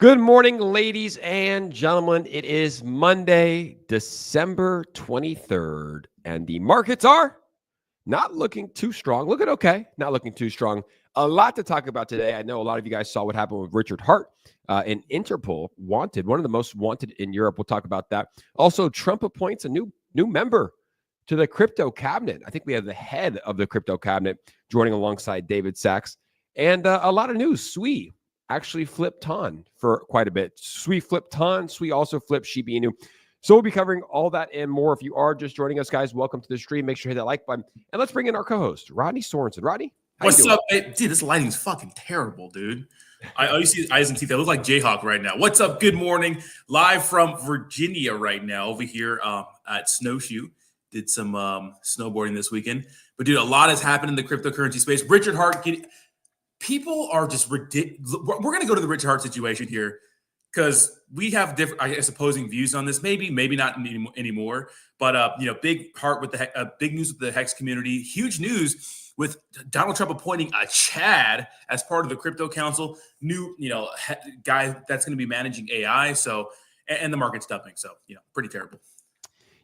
Good morning, ladies and gentlemen. It is Monday, December 23rd, and the markets are not looking too strong. Looking okay, not looking too strong. A lot to talk about today. I know a lot of you guys saw what happened with Richard Hart in Interpol, wanted, one of the most wanted in Europe. We'll talk about that. Also, Trump appoints a new member to the crypto cabinet. I think we have the head of the crypto cabinet joining alongside David Sachs. And a lot of news. SWE actually flipped TON for quite a bit. SWE flipped TON. SWE also flipped Shiba Inu. So we'll be covering all that and more. If you are just joining us, guys, welcome to the stream. Make sure you hit that like button. And let's bring in our co-host, Rodney Sorensen. Rodney, what's up? Dude, this lighting's fucking terrible, dude. I see his eyes and teeth. I look like Jayhawk right now. What's up? Good morning. Live from Virginia right now over here at Snowshoe. Did some snowboarding this weekend. But, dude, a lot has happened in the cryptocurrency space. Richard Hart, people are just ridiculous. We're going to go to the Richard Hart situation here because we have different, I guess, opposing views on this. Maybe not anymore. But, big Hart with the big news with the Hex community. Huge news with Donald Trump appointing a Chad as part of the crypto council. New, guy that's going to be managing AI. So, and the market's dumping. So, pretty terrible.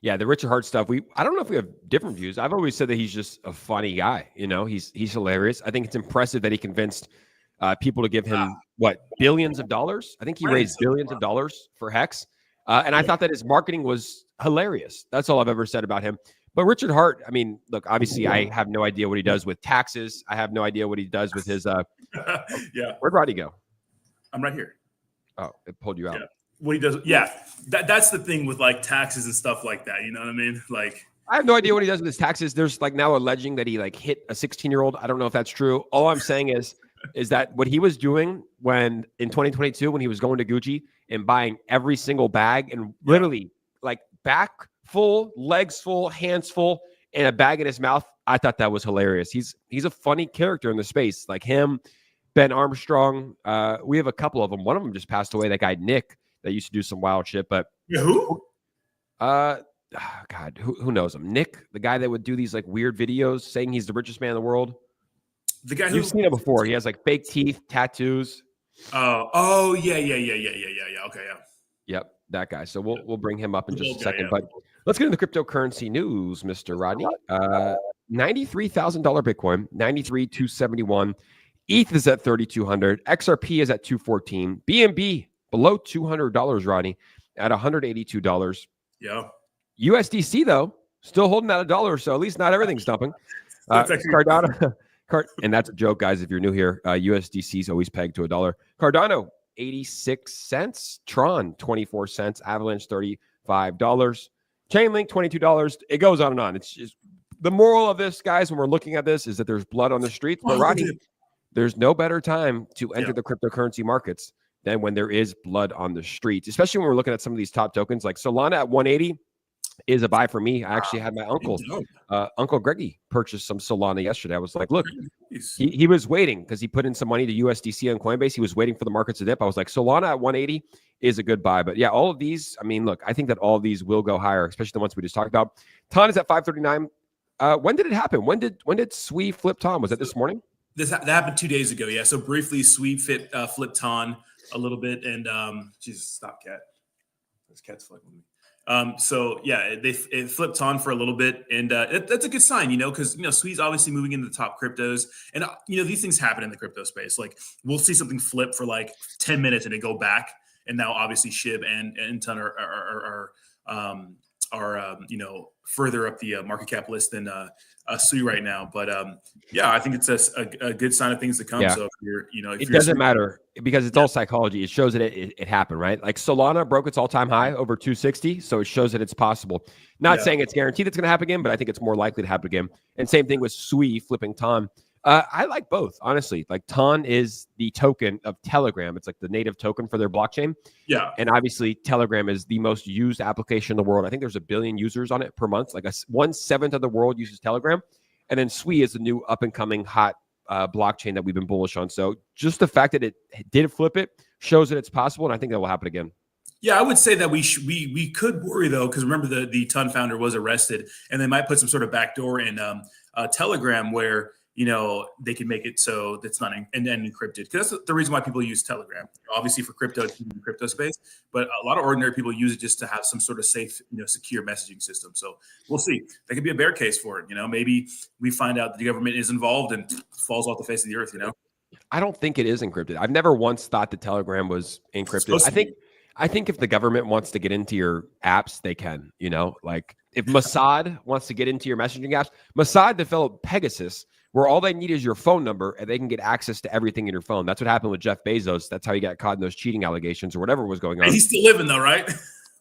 Yeah, the Richard Hart stuff. I don't know if we have different views. I've always said that he's just a funny guy. He's hilarious. I think it's impressive that he convinced people to give him billions of dollars. I think he raised billions of dollars for Hex, and I thought that his marketing was hilarious. That's all I've ever said about him. But Richard Hart, I mean, look, obviously, I have no idea what he does with taxes. I have no idea what he does with his. Yeah. Where'd Roddy go? I'm right here. Oh, it pulled you out. Yeah. What he does, that's the thing with like taxes and stuff like that. You know what I mean? Like, I have no idea what he does with his taxes. There's like now alleging that he like hit a 16-year-old. I don't know if that's true. All I'm saying is that what he was doing when in 2022 when he was going to Gucci and buying every single bag and literally like back full, legs full, hands full, and a bag in his mouth. I thought that was hilarious. He's a funny character in the space, like him, Ben Armstrong. We have a couple of them. One of them just passed away. That guy Nick. That used to do some wild shit, but who? God, who knows him? Nick, the guy that would do these like weird videos saying he's the richest man in the world. The guy you've seen him before. He has like fake teeth, tattoos. Oh, yeah. Okay, yeah. Yep, that guy. So we'll bring him up in just a second. But let's get into the cryptocurrency news, Mr. Rodney. $93,000 Bitcoin, 93,271. ETH is at 3,200. XRP is at 214. BNB below $200, Rodney, at $182. Yeah. USDC, though, still holding at $1, so at least not everything's dumping. Cardano, and that's a joke, guys, if you're new here. USDC is always pegged to $1. Cardano, 86 cents. Tron, 24 cents. Avalanche, $35. Chainlink, $22. It goes on and on. It's just the moral of this, guys, when we're looking at this, is that there's blood on the streets. But, Rodney, there's no better time to enter the cryptocurrency markets than when there is blood on the streets, especially when we're looking at some of these top tokens. Like Solana at 180 is a buy for me. I actually had my Uncle Greggy purchase some Solana yesterday. I was like, look, he was waiting because he put in some money to USDC on Coinbase. He was waiting for the markets to dip. I was like, Solana at 180 is a good buy. But yeah, all of these, I mean, look, I think that all of these will go higher, especially the ones we just talked about. TON is at 539. When did it happen? When did SWE flip TON? Was that this morning? That happened 2 days ago. Yeah. So briefly, SWE flipped TON a little bit, and Jesus, stop, cat. This cat's fucking with me. So yeah, it flipped on for a little bit, and that's a good sign, because SWE's obviously moving into the top cryptos, and these things happen in the crypto space. Like we'll see something flip for like 10 minutes and it go back, and now obviously SHIB and TON are further up the market cap list than SWE right now. But I think it's a good sign of things to come. Yeah. So if you're, it doesn't matter because it's all psychology. It shows that it happened, right? Like Solana broke its all-time high over 260, so it shows that it's possible. Not saying it's guaranteed it's going to happen again, but I think it's more likely to happen again. And same thing with SWE flipping TON. I like both, honestly. Like TON is the token of Telegram. It's like the native token for their blockchain. Yeah. And obviously Telegram is the most used application in the world. I think there's 1 billion users on it per month. Like 1/7 of the world uses Telegram. And then SWE is the new up and coming hot blockchain that we've been bullish on. So just the fact that it did flip it shows that it's possible. And I think that will happen again. Yeah, I would say that we could worry though, because remember the TON founder was arrested, and they might put some sort of backdoor in Telegram where they can make it so that's not and then encrypted. Because that's the reason why people use Telegram. Obviously for crypto, it's in the crypto space, but a lot of ordinary people use it just to have some sort of safe, secure messaging system. So we'll see. That could be a bear case for it. Maybe we find out that the government is involved and falls off the face of the earth. I don't think it is encrypted. I've never once thought that Telegram was encrypted. I think if the government wants to get into your apps, they can. Like if Mossad wants to get into your messaging apps, Mossad developed Pegasus, where all they need is your phone number and they can get access to everything in your phone. That's what happened with Jeff Bezos. That's how he got caught in those cheating allegations or whatever was going on. And he's still living though, right?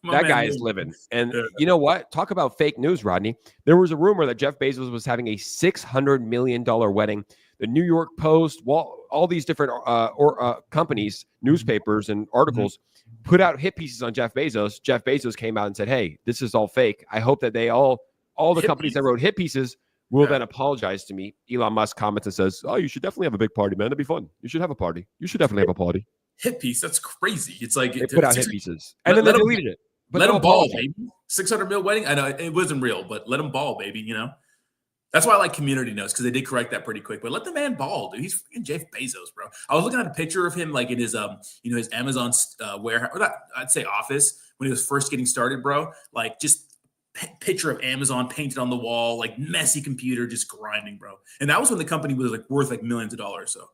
That guy is living. And you know what? Talk about fake news, Rodney. There was a rumor that Jeff Bezos was having a $600 million wedding. The New York Post, all these different companies, newspapers and articles put out hit pieces on Jeff Bezos. Jeff Bezos came out and said, hey, this is all fake. I hope that they all the companies that wrote hit pieces will then apologize to me. Elon Musk comments and says, oh, you should definitely have a big party, man. It'd be fun. You should have a party. You should definitely have a party. Hit piece? That's crazy. It's like they put out hit pieces. And then they deleted it. But let him ball, baby. 600 mil wedding. I know it wasn't real, but let him ball, baby. That's why I like community notes, because they did correct that pretty quick. But let the man ball, dude. He's freaking Jeff Bezos, bro. I was looking at a picture of him, like in his his Amazon warehouse, or not, I'd say office, when he was first getting started, bro. Like just picture of Amazon painted on the wall, like messy computer, just grinding, bro. And that was when the company was like worth like millions of dollars. So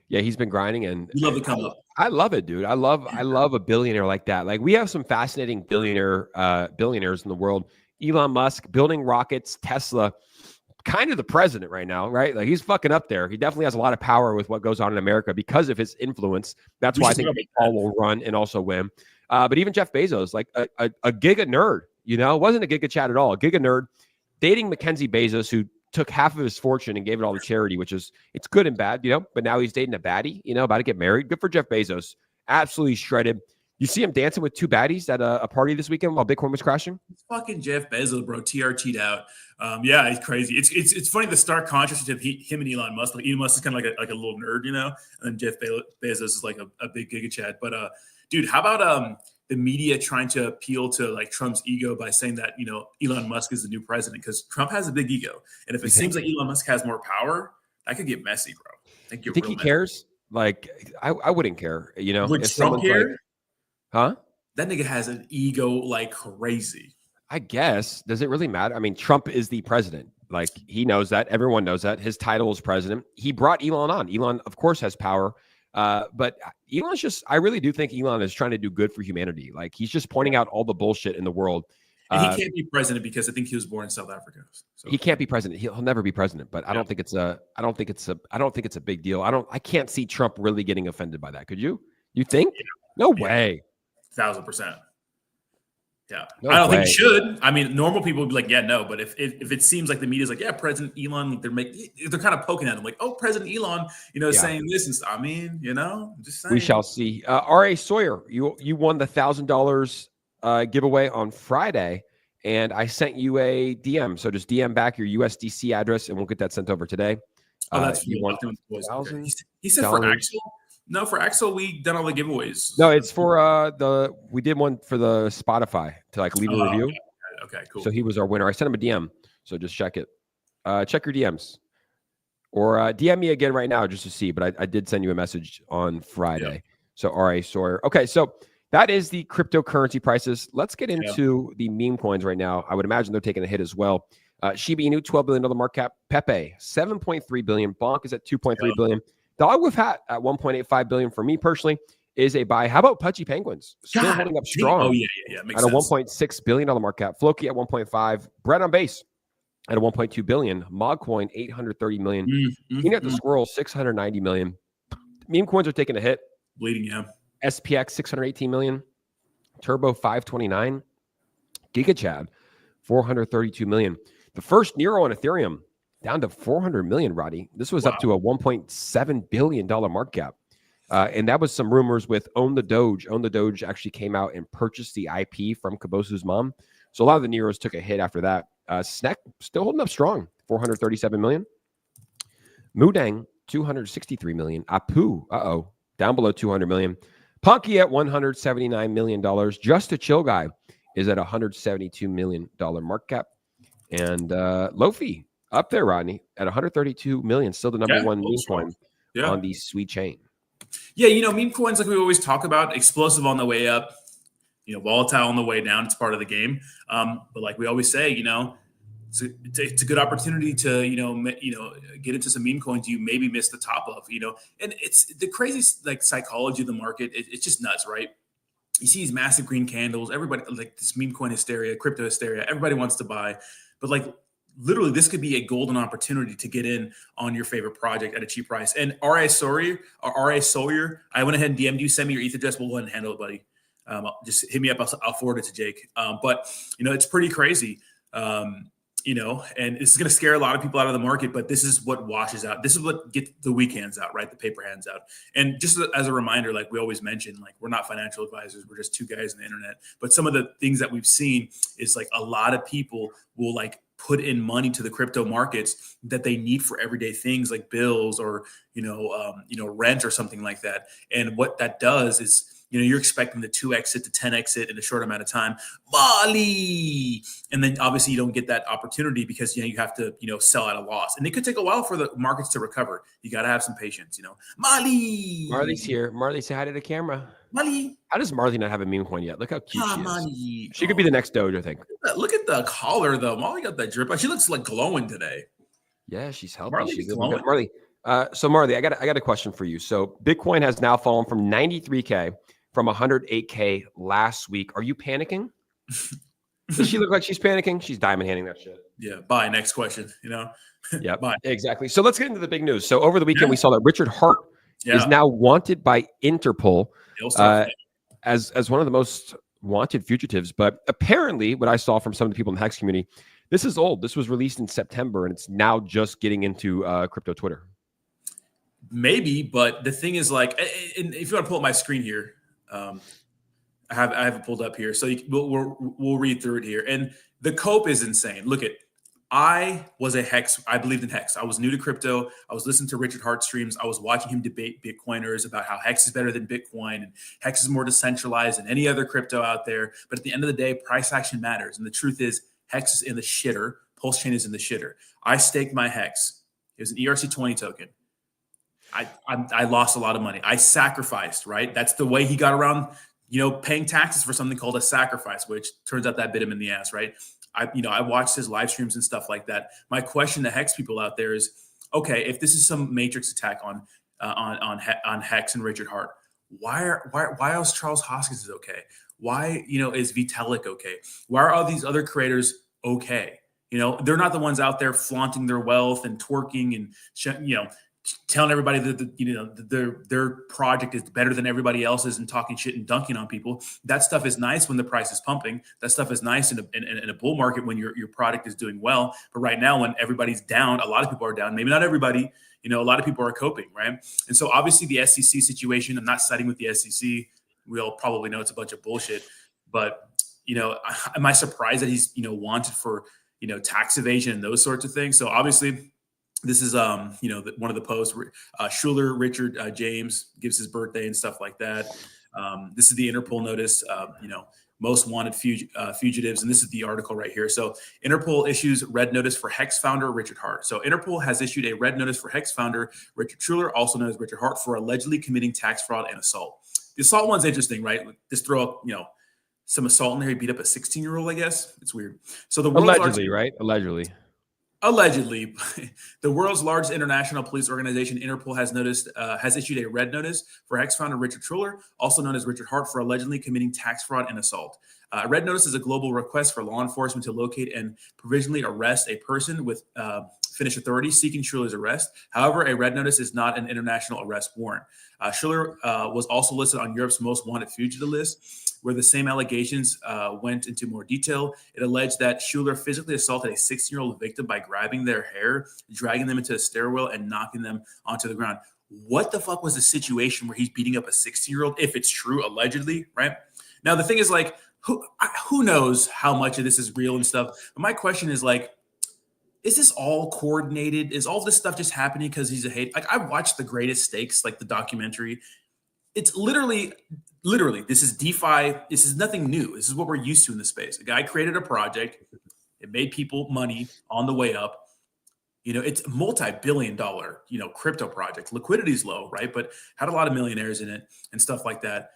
yeah, he's been grinding, and you love to come up. I love it, dude. I love a billionaire like that. Like we have some fascinating billionaires in the world. Elon Musk building rockets, Tesla, kind of the president right now, right? Like he's fucking up there. He definitely has a lot of power with what goes on in America because of his influence. That's why I think Paul will run and also win. But even Jeff Bezos, like a giga nerd, wasn't a giga chat at all. A giga nerd dating Mackenzie Bezos, who took half of his fortune and gave it all to charity, which is, it's good and bad, but now he's dating a baddie, about to get married. Good for Jeff Bezos. Absolutely shredded. You see him dancing with two baddies at a party this weekend while Bitcoin was crashing? It's fucking Jeff Bezos, bro. TRT'd out. Yeah, it's crazy. It's funny, the stark contrast of him and Elon Musk. Like Elon Musk is kind of like a little nerd, and then Jeff Bezos is like a big giga chat. But dude, how about the media trying to appeal to like Trump's ego by saying that Elon Musk is the new president, because Trump has a big ego, and if it seems like Elon Musk has more power, that could get messy, bro. You think he cares? Like I wouldn't care. Would Trump care? Huh? That nigga has an ego like crazy. I guess. Does it really matter? I mean, Trump is the president. Like he knows that. Everyone knows that. His title is president. He brought Elon on. Elon, of course, has power. But Elon's just, I really do think Elon is trying to do good for humanity. Like he's just pointing out all the bullshit in the world. And he can't be president because I think he was born in South Africa. So. He can't be president. He'll never be president. But I don't think it's a big deal. I can't see Trump really getting offended by that. Could you? You think? Yeah. No way. 1,000%. Yeah. No I don't think he should. I mean, normal people would be like, yeah, no. But if it seems like the media's like, yeah, President Elon, they're kind of poking at him like, oh, President Elon, saying this and stuff. I mean, just saying. We shall see. R.A. Sawyer, you won the $1,000 giveaway on Friday, and I sent you a DM. So just DM back your USDC address, and we'll get that sent over today. Oh, that's you won. He said for Axel. No, for Axel, we done all the giveaways. No, it's for we did one for the Spotify to like leave a review. Okay, cool. So he was our winner. I sent him a DM. So just check it. Check your DMs. Or DM me again right now just to see. But I did send you a message on Friday. Yeah. So R.A. Sawyer. Okay, so that is the cryptocurrency prices. Let's get into the meme coins right now. I would imagine they're taking a hit as well. Shiba Inu, $12 billion market cap. Pepe, $7.3 billion. Bonk is at $2.3 billion. Dog with Hat at $1.85 billion for me personally is a buy. How about Pudgy Penguins? Still holding up strong. Oh, yeah. Makes at a $1.6 billion market cap. Floki at 1.5. Bread on Base at a $1.2 billion. Mogcoin, $830 million. Peanut the Squirrel, $690 million. Meme coins are taking a hit. Bleeding, yeah. SPX, $618 million. Turbo, $529. GigaChad, $432 million. The first Nero on Ethereum, down to $400 million, Roddy. This was up to a $1.7 billion market cap. And that was some rumors with Own the Doge. Own the Doge actually came out and purchased the IP from Kabosu's mom. So a lot of the Neros took a hit after that. Snack still holding up strong, $437 million. Mudang, $263 million. Apu, down below $200 million. Punky at $179 million. Just a Chill Guy is at $172 million market cap. And Lofi, Up there, Rodney, at 132 million, still the number one meme coin on the sweet chain. Yeah, meme coins, like we always talk about, explosive on the way up, volatile on the way down. It's part of the game. But like we always say, it's a good opportunity to get into some meme coins you maybe missed the top of, and it's the crazy like psychology of the market. It's just nuts, right? You see these massive green candles, everybody like this meme coin hysteria, crypto hysteria, everybody wants to buy, but like literally this could be a golden opportunity to get in on your favorite project at a cheap price. And R.A. Sawyer, I went ahead and DM'd you, send me your ETH address, we'll go ahead and handle it, buddy. Just hit me up, I'll forward it to Jake. But it's pretty crazy. And it's going to scare a lot of people out of the market, but this is what washes out. This is what gets the weak hands out, right? The paper hands out. And just as a reminder, like we always mention, like we're not financial advisors. We're just two guys on the internet. But some of the things that we've seen is like a lot of people will like put in money to the crypto markets that they need for everyday things like bills or, rent or something like that. And what that does is, you're expecting the 2x it to 10x it in a short amount of time. Molly! And then obviously you don't get that opportunity because, you have to, sell at a loss. And it could take a while for the markets to recover. You got to have some patience, Molly! Marley's here. Marley, say hi to the camera. Molly! How does Marley not have a meme coin yet? Look how cute she is. Molly. She could be the next Doge, I think. Look at the collar, though. Molly got that drip. She looks like glowing today. Yeah, she's healthy. She's glowing. Marley. So Marley, I got a question for you. So Bitcoin has now fallen from 93K from 108K last week. Are you panicking? Does she look like she's panicking? She's diamond handing that shit. Yeah. Bye. Next question. Yeah. Exactly. So let's get into the big news. So over the weekend, we saw that Richard Hart is now wanted by Interpol as one of the most wanted fugitives. But apparently, what I saw from some of the people in the Hex community, this is old. This was released in September, and it's now just getting into crypto Twitter. Maybe, but the thing is, like, and if you want to pull up my screen here, I have it pulled up here, so we'll read through it here. And the cope is insane. Look at, I was a Hex. I believed in Hex. I was new to crypto. I was listening to Richard Hart streams. I was watching him debate Bitcoiners about how Hex is better than Bitcoin and Hex is more decentralized than any other crypto out there. But at the end of the day, price action matters. And the truth is, Hex is in the shitter. Pulse Chain is in the shitter. I staked my Hex. It was an ERC20 token. I lost a lot of money. I sacrificed, right? That's the way he got around, paying taxes for something called a sacrifice, which turns out that bit him in the ass, right? I watched his live streams and stuff like that. My question to Hex people out there is, okay, if this is some matrix attack on Hex and Richard Hart, why else Charles Hoskins is okay? Why, is Vitalik okay? Why are all these other creators okay? They're not the ones out there flaunting their wealth and twerking and, telling everybody that their project is better than everybody else's and talking shit and dunking on people. That stuff is nice when the price is pumping. That stuff is nice in a bull market when your product is doing well. But right now, when everybody's down, a lot of people are down. Maybe not everybody. A lot of people are coping, right? And so obviously the SEC situation, I'm not siding with the SEC. We all probably know it's a bunch of bullshit. But, am I surprised that he's, wanted for, tax evasion and those sorts of things? So obviously, this is, one of the posts. Schuler, Richard James gives his birthday and stuff like that. This is the Interpol notice, most wanted fugitives. And this is the article right here. So Interpol issues red notice for Hex founder Richard Hart. So Interpol has issued a red notice for Hex founder Richard Schuler, also known as Richard Hart, for allegedly committing tax fraud and assault. The assault one's interesting, right? Just throw up, some assault in there. He beat up a 16-year-old, I guess. It's weird. So the allegedly, right? Allegedly, the world's largest international police organization, Interpol, has issued a red notice for Hex founder Richard Schuler, also known as Richard Hart, for allegedly committing tax fraud and assault. A red notice is a global request for law enforcement to locate and provisionally arrest a person with Finnish authorities seeking Schuler's arrest. However, a red notice is not an international arrest warrant. Schuler was also listed on Europe's most wanted fugitive list, where the same allegations went into more detail. It alleged that Schuler physically assaulted a 16-year-old victim by grabbing their hair, dragging them into a stairwell, and knocking them onto the ground. What the fuck was the situation where he's beating up a 16-year-old, if it's true, allegedly, right? Now, the thing is, like, who knows how much of this is real and stuff? But my question is, like, is this all coordinated? Is all this stuff just happening because he's a hate? Like, I watched The Greatest Stakes, like the documentary. It's literally, this is DeFi. This is nothing new. This is what we're used to in the space. A guy created a project. It made people money on the way up. It's a multi-billion-dollar, crypto project. Liquidity is low, right? But had a lot of millionaires in it and stuff like that.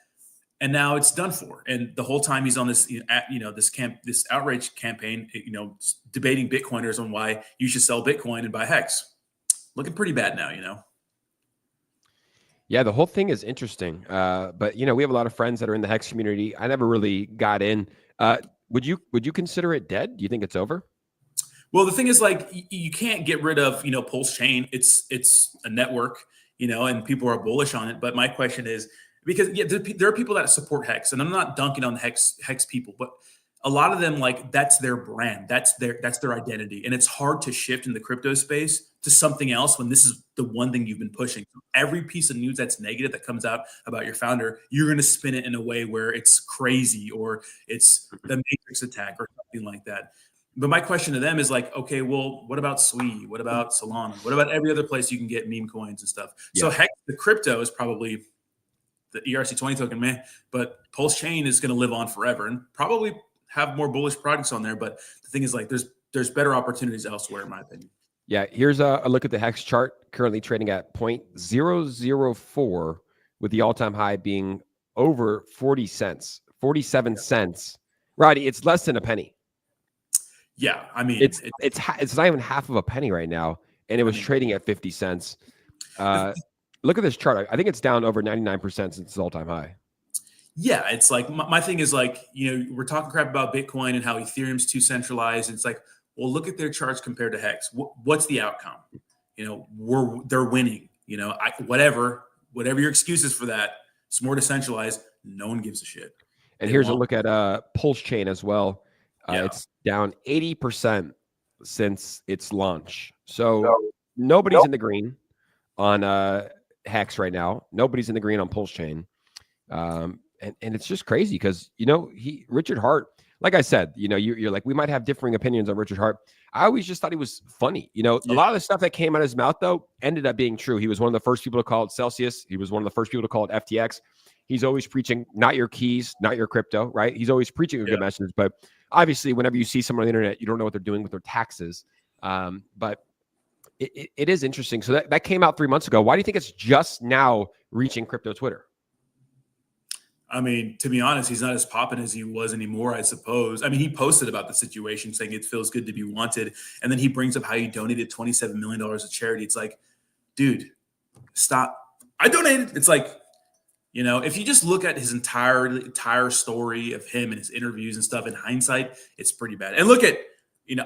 And now it's done for. And the whole time he's on this, this outrage campaign, debating Bitcoiners on why you should sell Bitcoin and buy Hex. Looking pretty bad now. Yeah, the whole thing is interesting. But we have a lot of friends that are in the Hex community. I never really got in. Would you consider it dead? Do you think it's over? Well, the thing is, like, you can't get rid of, Pulse Chain. It's a network, and people are bullish on it. But my question is, because there are people that support Hex, and I'm not dunking on the Hex people, but a lot of them, like, that's their brand, that's their identity, and it's hard to shift in the crypto space to something else when this is the one thing you've been pushing. Every piece of news that's negative that comes out about your founder, you're going to spin it in a way where it's crazy or it's the Matrix attack or something like that. But my question to them is like, okay, well, what about Sui? What about Solana? What about every other place you can get meme coins and stuff? Yeah. So Hex, the crypto is probably the ERC20 token, man, but Pulse Chain is going to live on forever and probably have more bullish products on there. But the thing is, like, there's better opportunities elsewhere, in my opinion. Yeah, here's a look at the Hex chart, currently trading at 0.004, with the all-time high being over 40 cents, 47 cents. Roddy, it's less than a penny. Yeah, I mean, it's not even half of a penny right now, and it was trading at 50 cents. Look at this chart. I think it's down over 99% since its all-time high. Yeah, it's like my thing is, like, we're talking crap about Bitcoin and how Ethereum's too centralized. It's like, well, look at their charts compared to Hex. What's the outcome? They're winning. Whatever your excuse is for that, it's more decentralized. No one gives a shit. And here's a look at Pulse Chain as well. It's down 80% since its launch. So nobody's in the green on Hex right now. Nobody's in the green on Pulse Chain. And it's just crazy because, Richard Hart, like I said, you're like, we might have differing opinions on Richard Hart. I always just thought he was funny. A lot of the stuff that came out of his mouth, though, ended up being true. He was one of the first people to call it Celsius. He was one of the first people to call it FTX. He's always preaching, not your keys, not your crypto, right? He's always preaching a good message. But obviously, whenever you see someone on the internet, you don't know what they're doing with their taxes. But it is interesting. So that came out 3 months ago. Why do you think it's just now reaching crypto Twitter? I mean, to be honest, he's not as popping as he was anymore, I suppose. I mean, he posted about the situation saying it feels good to be wanted. And then he brings up how he donated $27 million to charity. It's like, dude, stop. I donated. It's like, if you just look at his entire story of him and his interviews and stuff in hindsight, it's pretty bad. And look at,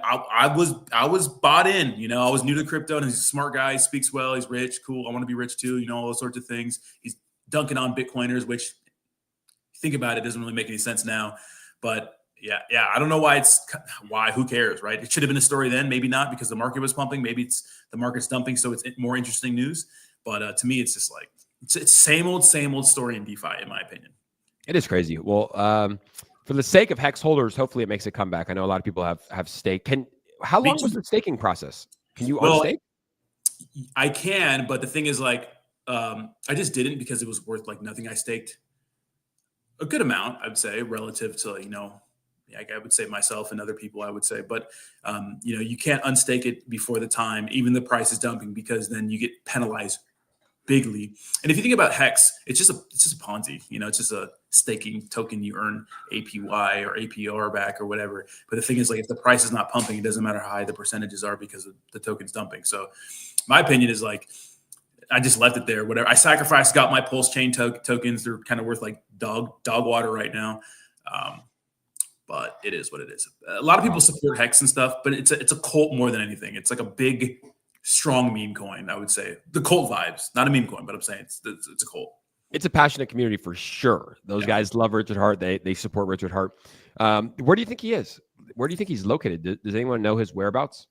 I was bought in, I was new to crypto, and he's a smart guy. He speaks well. He's rich. Cool. I want to be rich too. All those sorts of things. He's dunking on Bitcoiners, which, think about it, doesn't really make any sense now. But yeah, I don't know why who cares, right? It should have been a story then, maybe not, because the market was pumping. Maybe the market's dumping, so it's more interesting news. But to me, it's just like it's same old story in DeFi, in my opinion. It is crazy. Well, for the sake of Hex holders, hopefully it makes a comeback. I know a lot of people have stake. How long was the staking process? Can you unstake? I can, but the thing is, like, I just didn't because it was worth like nothing. I staked a good amount, I would say, relative to, I would say myself and other people, I would say. But, you can't unstake it before the time, even the price is dumping, because then you get penalized bigly. And if you think about Hex, it's just a Ponzi, it's just a staking token. You earn APY or APR back or whatever. But the thing is, like, if the price is not pumping, it doesn't matter how high the percentages are because the token's dumping. So my opinion is, like, I just left it there. Whatever. I sacrificed, got my Pulse Chain tokens. They're kind of worth like dog water right now. But it is what it is. A lot of people support Hex and stuff, but it's a cult more than anything. It's like a big, strong meme coin, I would say. The cult vibes, not a meme coin, but I'm saying it's a cult. It's a passionate community for sure. Those guys love Richard Hart. They support Richard Hart. Where do you think he is? Where do you think he's located? Does anyone know his whereabouts?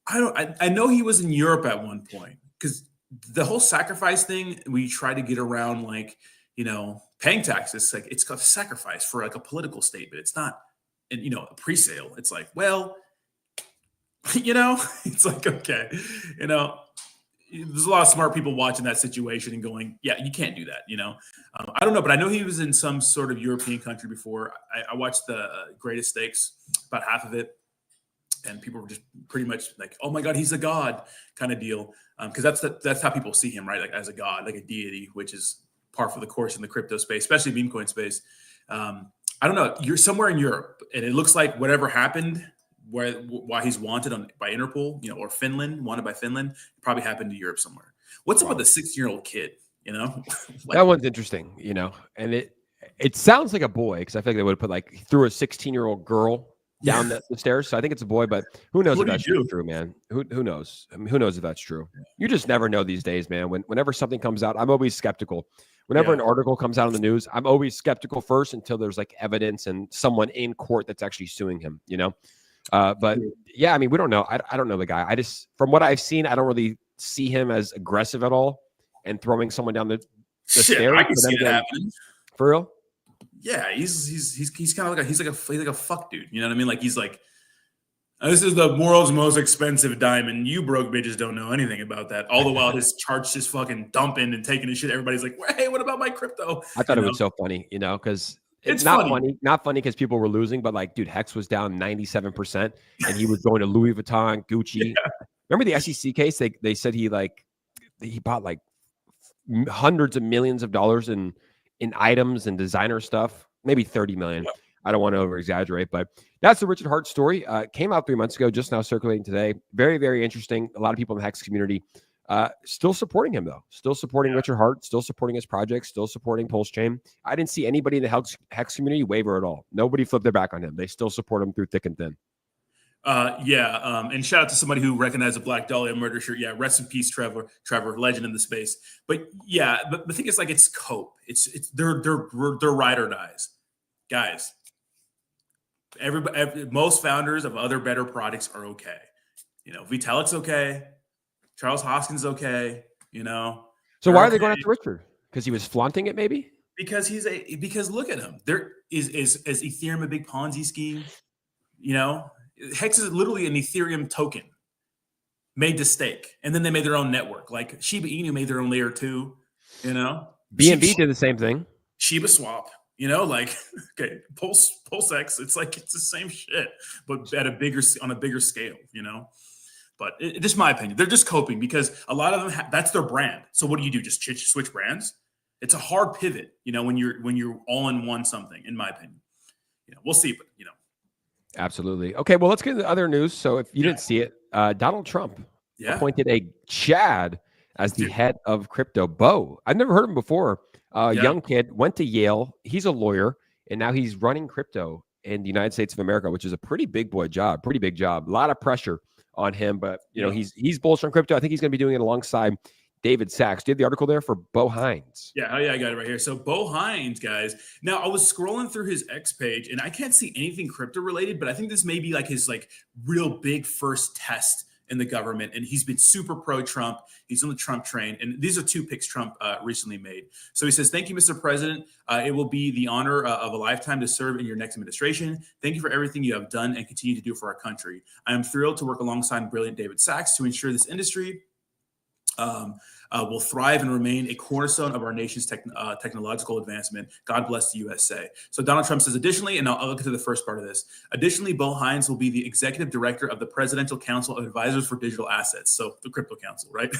I know he was in Europe at one point, because the whole sacrifice thing, we try to get around, like, paying taxes. Like, it's a sacrifice for like a political statement. It's not, a pre-sale. It's like, well, it's like, okay, there's a lot of smart people watching that situation and going, yeah, you can't do that. I don't know, but I know he was in some sort of European country before. I watched the Greatest Stakes, about half of it. and people were just pretty much like, "Oh my God, he's a god," kind of deal, because that's how people see him, right? Like as a god, like a deity, which is par for the course in the crypto space, especially meme coin space. I don't know. You're somewhere in Europe, and it looks like whatever happened, why he's wanted by Interpol, or Finland, wanted by Finland, probably happened to Europe somewhere. What's up with the 16-year-old kid? That one's interesting. And it sounds like a boy, because I feel like they would have put threw a 16-year-old girl down the stairs. So I think it's a boy, but who knows if that's true, man? Who knows? I mean, who knows if that's true? You just never know these days, man. Whenever something comes out, I'm always skeptical. Whenever an article comes out on the news, I'm always skeptical first until there's evidence and someone in court that's actually suing him, But yeah, I mean, we don't know. I don't know the guy. I just, from what I've seen, I don't really see him as aggressive at all and throwing someone down the stairs. I can see it happening. For real? Yeah, he's kind of like a fuck dude. You know what I mean? Like he's like, this is the world's most expensive diamond. You broke bitches don't know anything about that. All the while his charts just fucking dumping and taking his shit. Everybody's like, hey, what about my crypto? I thought it was so funny, because it's not funny. Not funny because people were losing, but dude, Hex was down 97% and he was going to Louis Vuitton, Gucci. Yeah. Remember the SEC case? They said he bought hundreds of millions of dollars in items and designer stuff, maybe 30 million. Yeah. I don't want to over exaggerate, but that's the Richard Hart story. Came out 3 months ago, just now circulating today. Very, very interesting. A lot of people in the Hex community still supporting him, though. Still supporting Richard Hart, still supporting his project, still supporting Pulse Chain. I didn't see anybody in the Hex community waver at all. Nobody flipped their back on him. They still support him through thick and thin. And shout out to somebody who recognized a Black Dahlia murder shirt. Yeah, rest in peace, Trevor, legend in the space. But yeah, but the thing is, it's cope. It's they're ride or dies, guys. Most founders of other better products are okay. Vitalik's okay, Charles Hoskins okay. So why are they going after Richard? Because he was flaunting it, maybe? Because look at him. There is Ethereum a big Ponzi scheme? Hex is literally an Ethereum token made to stake, and then they made their own network. Like Shiba Inu made their own layer 2. BNB did the same thing. Shiba Swap. Okay, Pulse X. It's the same shit, but on a bigger scale. But just my opinion, they're just coping because a lot of them that's their brand. So what do you do? Just switch brands? It's a hard pivot, when you're all in one something. In my opinion, we'll see, but Absolutely. Okay, well, let's get into other news. So if you didn't see it, Donald Trump appointed a Chad as the head of crypto. Bo, I've never heard of him before. Young kid, went to Yale. He's a lawyer, and now he's running crypto in the United States of America, which is a pretty big job. A lot of pressure on him, but he's bullish on crypto. I think he's going to be doing it alongside David Sachs. Do you have the article there for Bo Hines? Yeah, I got it right here. So Bo Hines, guys. Now I was scrolling through his X page, and I can't see anything crypto related, but I think this may be his real big first test in the government. And he's been super pro-Trump. He's on the Trump train. And these are 2 picks Trump recently made. So he says, "Thank you, Mr. President. It will be the honor of a lifetime to serve in your next administration. Thank you for everything you have done and continue to do for our country. I am thrilled to work alongside brilliant David Sachs to ensure this industry will thrive and remain a cornerstone of our nation's technological advancement. God bless the USA." So Donald Trump says, additionally, and I'll get to the first part of this. Additionally, Bo Hines will be the executive director of the Presidential Council of Advisors for Digital Assets. So the Crypto Council, right?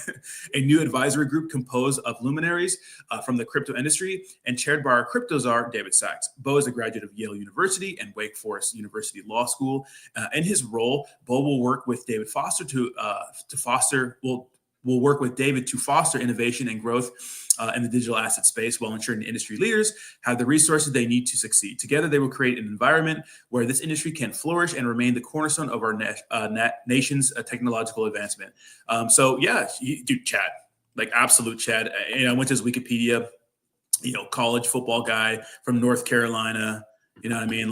A new advisory group composed of luminaries from the crypto industry and chaired by our crypto czar, David Sachs. Bo is a graduate of Yale University and Wake Forest University Law School. In his role, Bo will work with David Foster will work with David to foster innovation and growth in the digital asset space while ensuring the industry leaders have the resources they need to succeed. Together, they will create an environment where this industry can flourish and remain the cornerstone of our nation's technological advancement. Dude, Chad, absolute Chad. I went to his Wikipedia, college football guy from North Carolina. You know what I mean?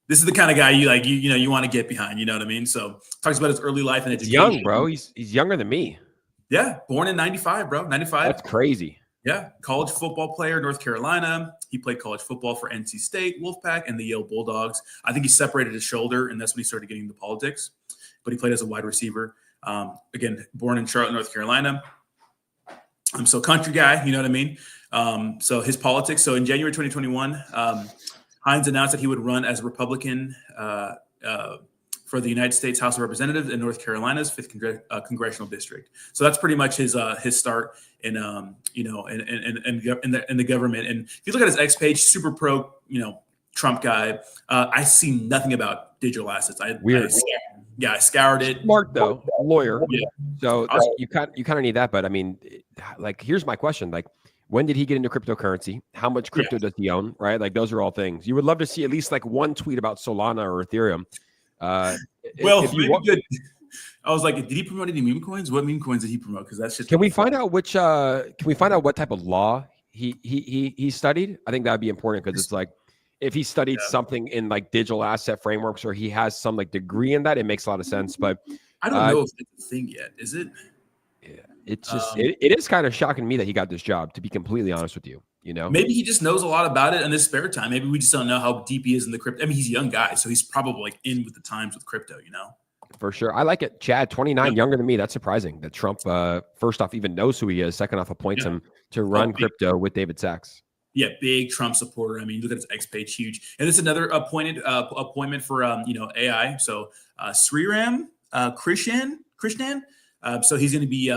This is the kind of guy you want to get behind. You know what I mean? So talks about his early life and education. Young, bro. He's younger than me. Yeah, born in 95, bro. 95. That's crazy. Yeah, college football player, North Carolina. He played college football for NC State, Wolfpack, and the Yale Bulldogs. I think he separated his shoulder, and that's when he started getting into politics. But he played as a wide receiver. Again, born in Charlotte, North Carolina. So country guy, you know what I mean? So his politics. So in January 2021, Hines announced that he would run as a Republican for the United States House of Representatives in North Carolina's 5th congressional district. So that's pretty much his start in the government. And if you look at his X page, super pro, Trump guy. I see nothing about digital assets. Weird. I scoured it. Smart though, lawyer. Yeah. So you kind of need that. But I mean, like, here's my question: like, when did he get into cryptocurrency? How much crypto does he own? Right? Like, those are all things you would love to see. At least like one tweet about Solana or Ethereum. Well, good. I was like, did he promote any meme coins? What meme coins did he promote? Because that's just. Can we find out which? Can we find out what type of law he studied? I think that'd be important, because it's like, if he studied something in like digital asset frameworks, or he has some like degree in that, it makes a lot of sense. But I don't know if it's a thing yet. Is it? Yeah, it's just it is kind of shocking to me that he got this job, to be completely honest with you. Maybe he just knows a lot about it in his spare time. Maybe we just don't know how deep he is in the crypto. I mean, he's a young guy, so he's probably like in with the times with crypto. For sure. I like it. Chad, 29, younger than me. That's surprising that Trump, first off, even knows who he is. Second off, appoints him to run crypto with David Sachs. Yeah, big Trump supporter. I mean, look at his X page, huge. And this is another appointment for AI. So Sriram Krishnan. So he's going to be.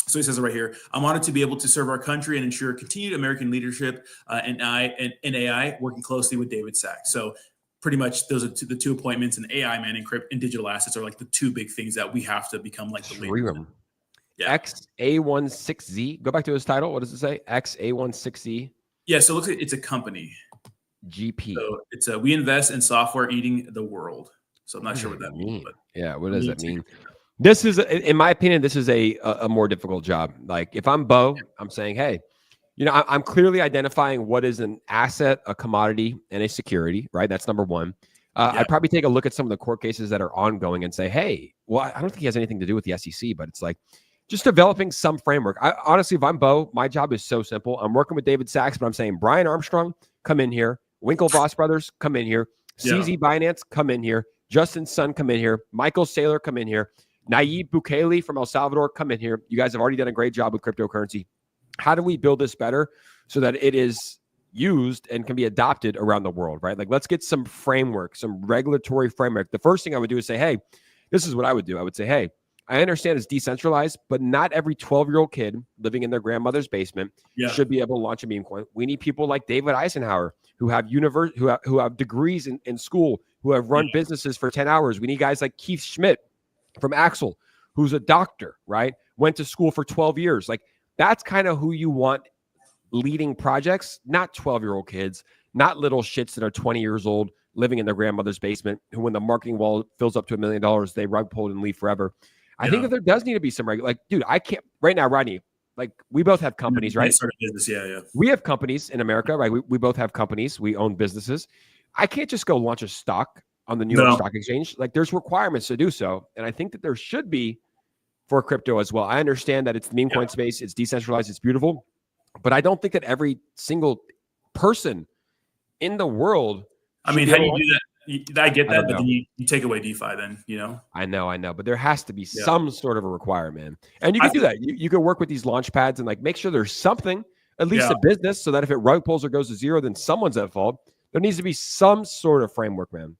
So he says it right here. I'm honored to be able to serve our country and ensure continued American leadership in AI, working closely with David Sachs. So pretty much those are the two appointments, and AI, man, and digital assets are like the two big things that we have to become like the leader. Yeah. XA16Z. Go back to his title. What does it say? XA16Z. Yeah. So it looks like it's a company. GP. So it's we invest in software eating the world. So I'm not sure what that means. But yeah. What does that mean? This is, in my opinion, this is a more difficult job. Like, if I'm Bo, I'm saying, hey, I'm clearly identifying what is an asset, a commodity, and a security, right? That's number one. I'd probably take a look at some of the court cases that are ongoing and say, hey, well, I don't think he has anything to do with the SEC, but it's like just developing some framework. Honestly, if I'm Bo, my job is so simple. I'm working with David Sachs, but I'm saying, Brian Armstrong, come in here. Winklevoss Brothers, come in here. CZ Binance, come in here. Justin Sun, come in here. Michael Saylor, come in here. Nayib Bukele from El Salvador, come in here. You guys have already done a great job with cryptocurrency. How do we build this better so that it is used and can be adopted around the world, right? Like, let's get some framework, some regulatory framework. The first thing I would do is say, hey, this is what I would do. I would say, hey, I understand it's decentralized, but not every 12-year-old kid living in their grandmother's basement should be able to launch a meme coin. We need people like David Eisenhower who have who have degrees in school, who have run businesses for 10 hours. We need guys like Keith Schmidt from Axel, who's a doctor, right? Went to school for 12 years. Like, that's kind of who you want leading projects, not 12-year-old kids, not little shits that are 20 years old living in their grandmother's basement, who, when the marketing wall fills up to $1 million, they rug pull and leave forever. I think that there does need to be some like, dude, I can't right now, Rodney, like, we both have companies, right? Business, We have companies in America, right? We both have companies. We own businesses. I can't just go launch a stock on the New York Stock Exchange. Like, there's requirements to do so. And I think that there should be for crypto as well. I understand that it's the meme coin space. It's decentralized. It's beautiful. But I don't think that every single person in the world. I mean, how do you do that? I get that, but then you take away DeFi then, I know. But there has to be some sort of a requirement. And you can do that. You can work with these launch pads and like make sure there's something, at least a business, so that if it rug pulls or goes to zero, then someone's at fault. There needs to be some sort of framework, man.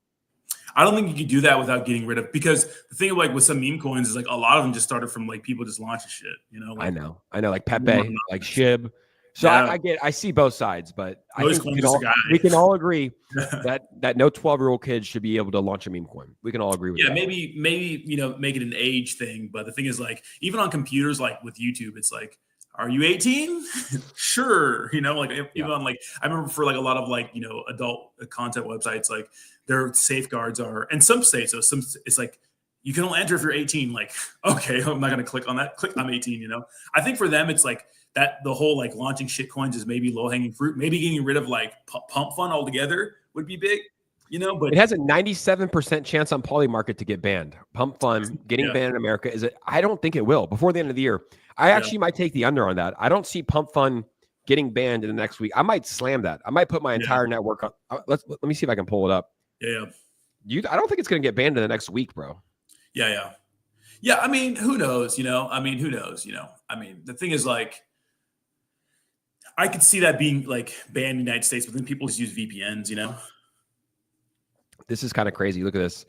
I don't think you could do that without getting rid of, because the thing of like with some meme coins is like a lot of them just started from like people just launching shit, Like, I know, like Pepe, like Shib. So I see both sides, but I think we can all agree that no 12-year-old kid should be able to launch a meme coin. We can all agree with that. Maybe make it an age thing, but the thing is, like, even on computers, like with YouTube, it's like, are you 18? Sure. Like even on like, I remember for like a lot of like, adult content websites, like their safeguards are, and some say so, some it's like, you can only enter if you're 18. Like, okay, I'm not going to click on that. Click, I'm 18, I think for them, it's like that the whole like launching shit coins is maybe low hanging fruit. Maybe getting rid of like pump fund altogether would be big, but it has a 97% chance on Polymarket to get banned. Pump fund getting banned in America I don't think it will before the end of the year. I actually might take the under on that. I don't see pump fund getting banned in the next week. I might slam that. I might put my entire network on. Let me see if I can pull it up. Yeah. I don't think it's going to get banned in the next week, bro. Yeah. I mean, who knows? Who knows? I mean, the thing is, like, I could see that being like banned in the United States, but then people just use VPNs. This is kind of crazy. Look at this.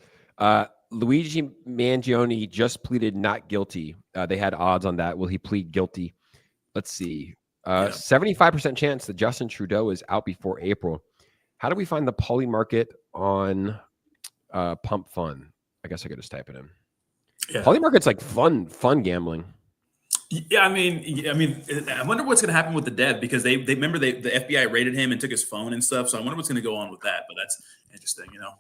Luigi Mangione just pleaded not guilty. They had odds on that. Will he plead guilty? Let's see. 75% chance that Justin Trudeau is out before April. How do we find the poly market on Pump Fun? I guess I could just type it in. Yeah. Poly market's like fun gambling. Yeah, I mean, I wonder what's going to happen with the dev, because they remember the FBI raided him and took his phone and stuff. So I wonder what's going to go on with that. But that's interesting, you know.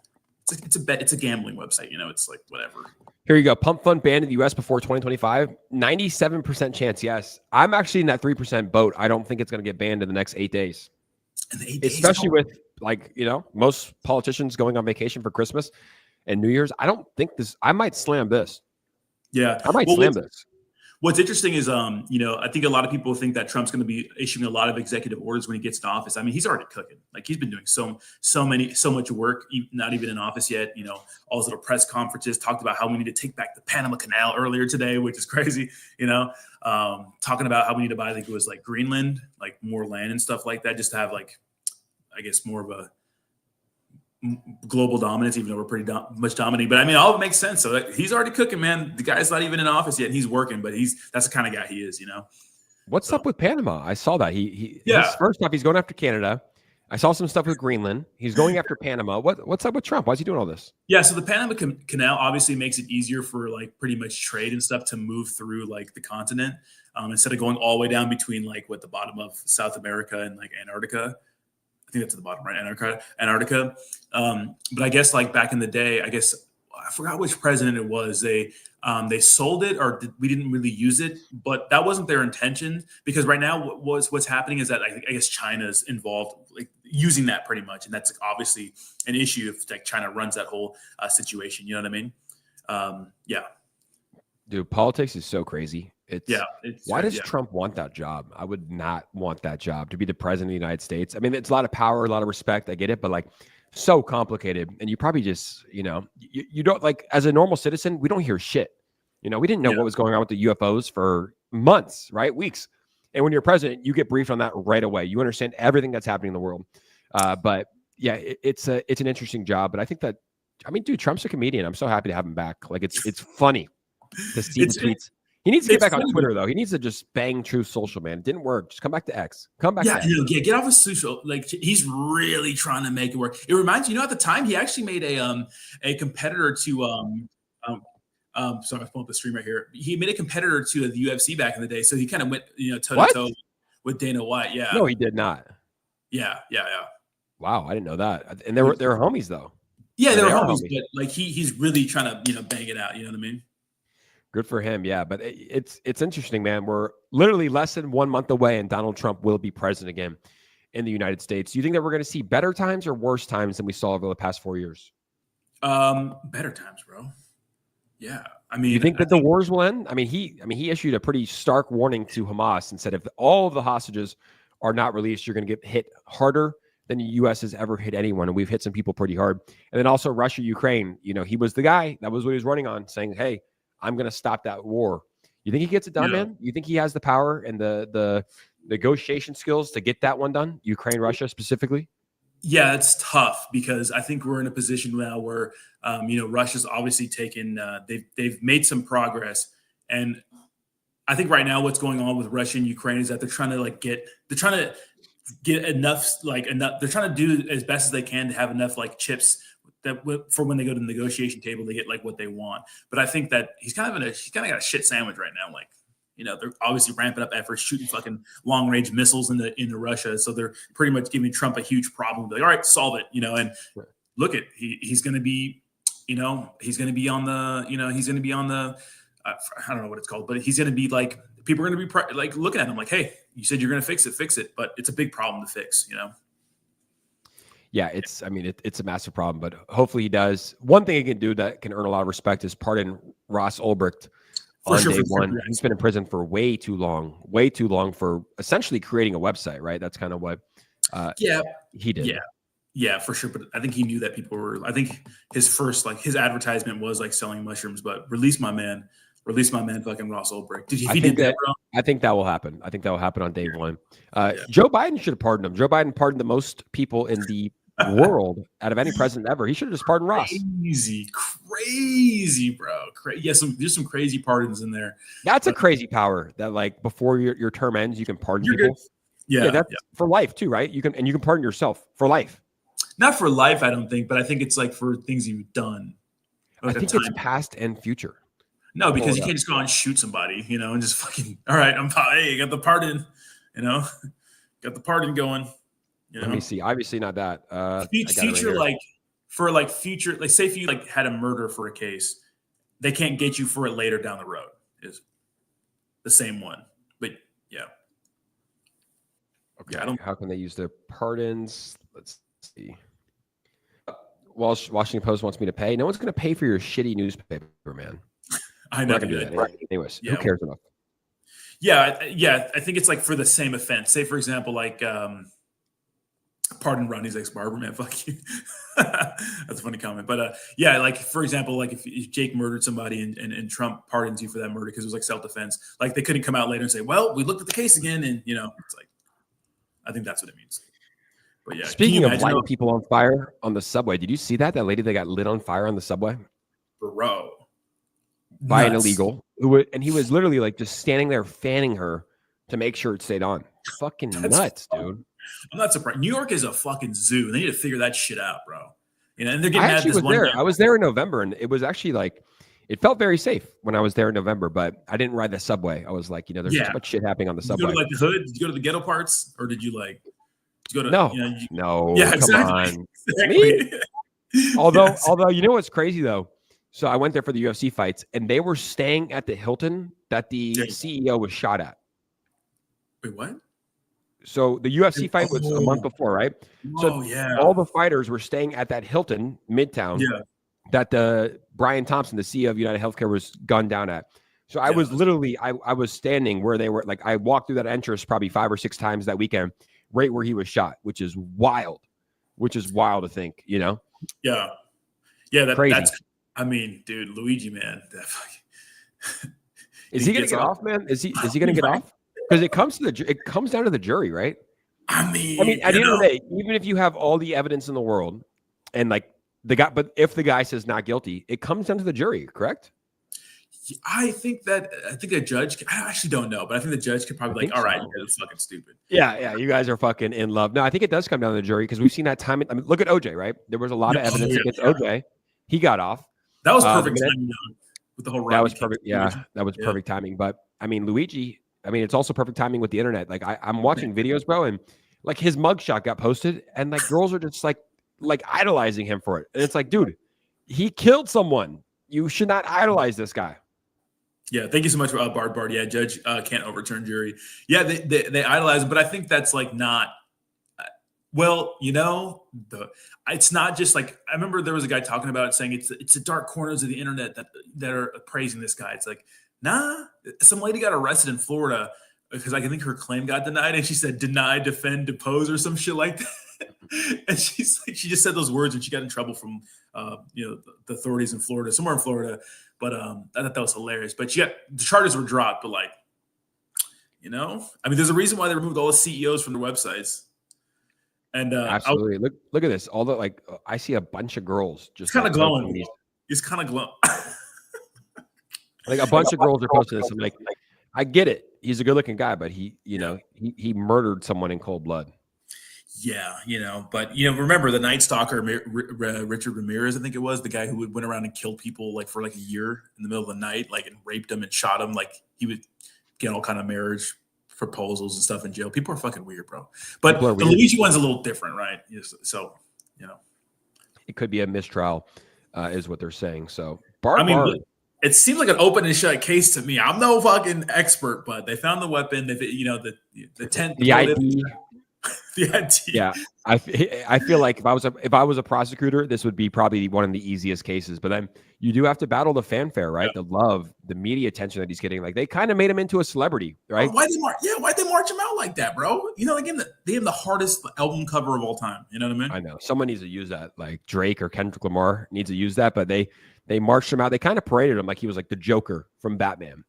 It's a gambling website, you know. It's like whatever. Here you go. Pump Fun banned in the U.S. before 2025. 97% chance, yes. I'm actually in that 3% boat. I don't think it's going to get banned in the next 8 days. Especially with, like, you know, most politicians going on vacation for Christmas and New Year's. I don't think this. I might slam this. Yeah, I might slam this. What's interesting is, you know, I think a lot of people think that Trump's going to be issuing a lot of executive orders when he gets to office. I mean, he's already cooking. Like, he's been doing so much work, not even in office yet. You know, all those little press conferences, talked about how we need to take back the Panama Canal earlier today, which is crazy. You know, talking about how we need to buy, I think it was like Greenland, like more land and stuff like that, just to have, like, I guess more of a global dominance, even though we're pretty much dominating. But I mean, all of it makes sense. So he's already cooking, man. The guy's not even in office yet, and he's working. But that's the kind of guy he is, you know. What's up with Panama? I saw that first off, he's going after Canada. I saw some stuff with Greenland. He's going after Panama. What's up with Trump? Why is he doing all this? Yeah, so the Panama Canal obviously makes it easier for, like, pretty much trade and stuff to move through, like, the continent, instead of going all the way down between, like, the bottom of South America and, like, Antarctica. I think that's at the bottom, right? Antarctica. But I guess, like, back in the day, I guess I forgot which president it was. They sold it, or we didn't really use it, but that wasn't their intention, because right now what's happening is that I guess China's involved, like, using that pretty much, and that's obviously an issue if, like, China runs that whole situation. You know what I mean? Yeah. Dude, politics is so crazy. Why does Trump want that job? I would not want that job, to be the president of the United States. I mean, it's a lot of power, a lot of respect. I get it, but, like, so complicated. And you probably just, you know, you don't, like, as a normal citizen, we don't hear shit. You know, we didn't know what was going on with the UFOs for months, right? Weeks. And when you're president, you get briefed on that right away. You understand everything that's happening in the world. But yeah, it's an interesting job. But I think that, I mean, dude, Trump's a comedian. I'm so happy to have him back. Like, it's funny to see the tweets. He needs to get back on Twitter, though. He needs to just bang Truth Social, man. It didn't work. Just come back to X. Come back to X. Get off of social. Like, he's really trying to make it work. It reminds you, you know, at the time, he actually made a competitor to sorry, I'm pulling up the stream right here. He made a competitor to the UFC back in the day. So he kind of went, you know, toe-to-toe with Dana White. Yeah. No, he did not. Yeah. Wow, I didn't know that. And they were homies, though. Yeah, they were homies, but, like, he's really trying to, you know, bang it out. You know what I mean? Good for him, yeah. But it's interesting, man. We're literally less than 1 month away, and Donald Trump will be president again in the United States. Do you think that we're going to see better times or worse times than we saw over the past 4 years? Better times, bro. Yeah, I mean, you think that the wars will end? I mean, he issued a pretty stark warning to Hamas and said, if all of the hostages are not released, you're going to get hit harder than the U.S. has ever hit anyone, and we've hit some people pretty hard. And then also Russia, Ukraine. You know, he was the guy that was what he was running on, saying, "Hey, I'm going to stop that war." You think he gets it done, man? You think he has the power and the negotiation skills to get that one done? Ukraine, Russia specifically? Yeah, it's tough, because I think we're in a position now where, you know, Russia's obviously taken, they've made some progress. And I think right now what's going on with Russia and Ukraine is that they're trying to get enough, they're trying to do as best as they can to have enough, like, chips that for when they go to the negotiation table, they get, like, what they want. But I think that he's kind of got a shit sandwich right now. Like, you know, they're obviously ramping up efforts, shooting fucking long range missiles into Russia. So they're pretty much giving Trump a huge problem. Like, all right, solve it, you know. And look at he's going to be, you know, he's going to be on the, you know, he's going to be on the, I don't know what it's called, but he's going to be, like, people are going to be like looking at him like, hey, you said you're going to fix it, but it's a big problem to fix, you know. Yeah, it's a massive problem, but hopefully he does. One thing he can do that can earn a lot of respect is pardon Ross Ulbricht on day one. He's been in prison for way too long for essentially creating a website, right? That's kind of what he did. Yeah, for sure. But I think he knew that people were, I think his first, like, his advertisement was, like, selling mushrooms, but release my man fucking Ross Ulbricht. I think that will happen. I think that will happen on day one. Joe Biden should have pardoned him. Joe Biden pardoned the most people in the world out of any president ever. He should have just pardoned Ross. crazy, bro. Yeah, there's some crazy pardons in there. That's a crazy power that like before your term ends, you can pardon people. Good. Yeah, that's for life too, right? You can pardon yourself for life. Not for life, I don't think, but I think it's like for things you've done. I think it's past and future. No, because you can't just go out and shoot somebody, and just fucking, all right, hey, got the pardon, got the pardon going. Let me see. Obviously not that. Future, like for like future, like say if you like had a murder for a case, they can't get you for it later down the road. Is the same one, but yeah. Okay. Yeah, how can they use their pardons? Let's see. Washington Post wants me to pay. No one's going to pay for your shitty newspaper, man. I know. Do that. Right. Anyways, who cares enough? Yeah. I think it's like for the same offense. Say, for example, like, pardon Ronnie's ex-barber, man. Fuck you. That's a funny comment. But yeah, like, for example, like if Jake murdered somebody and Trump pardons you for that murder because it was like self-defense, like they couldn't come out later and say, well, we looked at the case again. And, it's like, I think that's what it means. But yeah. Speaking of lighting people on fire on the subway, did you see that lady that got lit on fire on the subway? Bro. By an illegal and he was literally like just standing there fanning her to make sure it stayed on. Fucking nuts, dude. I'm not surprised. New York is a fucking zoo. They need to figure that shit out, bro. And they're getting I was there in November, and it was actually like it felt very safe when I was there in November, but I didn't ride the subway. I was like, there's so much shit happening on the subway. Did you go to like the hood? Did you go to the ghetto parts, or did you like go to no? Yeah, exactly. Me? Although you know what's crazy though. So I went there for the UFC fights, and they were staying at the Hilton that the CEO was shot at. Wait, what? So the UFC fight was a month before, right? So all the fighters were staying at that Hilton Midtown that the Brian Thompson, the CEO of United Healthcare, was gunned down at. So I was literally, I was standing where they were. Like I walked through that entrance probably 5 or 6 times that weekend, right where he was shot, which is wild to think, Yeah. That's. I mean, dude, Luigi, man. Is he gonna get off, man? Is he gonna get off? Because it comes down to the jury, right? I mean, at the end of the day, even if you have all the evidence in the world, and like but if the guy says not guilty, it comes down to the jury, correct? I think a judge. I actually don't know, but I think the judge could probably all right, it's fucking stupid. Yeah, you guys are fucking in love. No, I think it does come down to the jury because we've seen that time. I mean, look at OJ, right? There was a lot of evidence against OJ. He got off. That was perfect timing with the whole. That was perfect. Yeah, that was perfect timing. But I mean, Luigi. I mean, it's also perfect timing with the internet. Like I'm watching videos, bro, and like his mugshot got posted, and like girls are just like idolizing him for it. And it's like, dude, he killed someone. You should not idolize this guy. Yeah, thank you so much, Bard. Yeah, judge can't overturn jury. Yeah, they idolize him, but I think that's like not. Well, it's not just like I remember there was a guy talking about it saying it's the dark corners of the internet that are praising this guy. It's like, nah, some lady got arrested in Florida because I think her claim got denied, and she said deny, defend, depose, or some shit like that. And she just said those words, and she got in trouble from the authorities in Florida, somewhere in Florida. But I thought that was hilarious. But the charges were dropped. But like, I mean, there's a reason why they removed all the CEOs from their websites. And absolutely, look at this. All the I see a bunch of girls just kind of glowing. He's kind of glowing. Like a bunch of girls are posting this. I'm like, I get it. He's a good-looking guy, but he murdered someone in cold blood. Yeah, but remember the Night Stalker, Richard Ramirez, I think it was the guy who went around and killed people like for like a year in the middle of the night, like and raped them and shot them. Like he would get all kind of marriage proposals and stuff in jail. People are fucking weird, bro. But the Luigi one's a little different, right? So, it could be a mistrial, is what they're saying. So, it seems like an open and shut case to me. I'm no fucking expert, but they found the weapon. The tent, the ID. The ID. Yeah, I feel like if I was a prosecutor, this would be probably one of the easiest cases. But then you do have to battle the fanfare, right? Yeah. The love, the media attention that he's getting. Like they kind of made him into a celebrity, right? Why'd they march him out like that, bro? They gave him the hardest album cover of all time. You know what I mean? I know. Someone needs to use that. Like Drake or Kendrick Lamar needs to use that. But they marched him out. They kind of paraded him like he was like the Joker from Batman,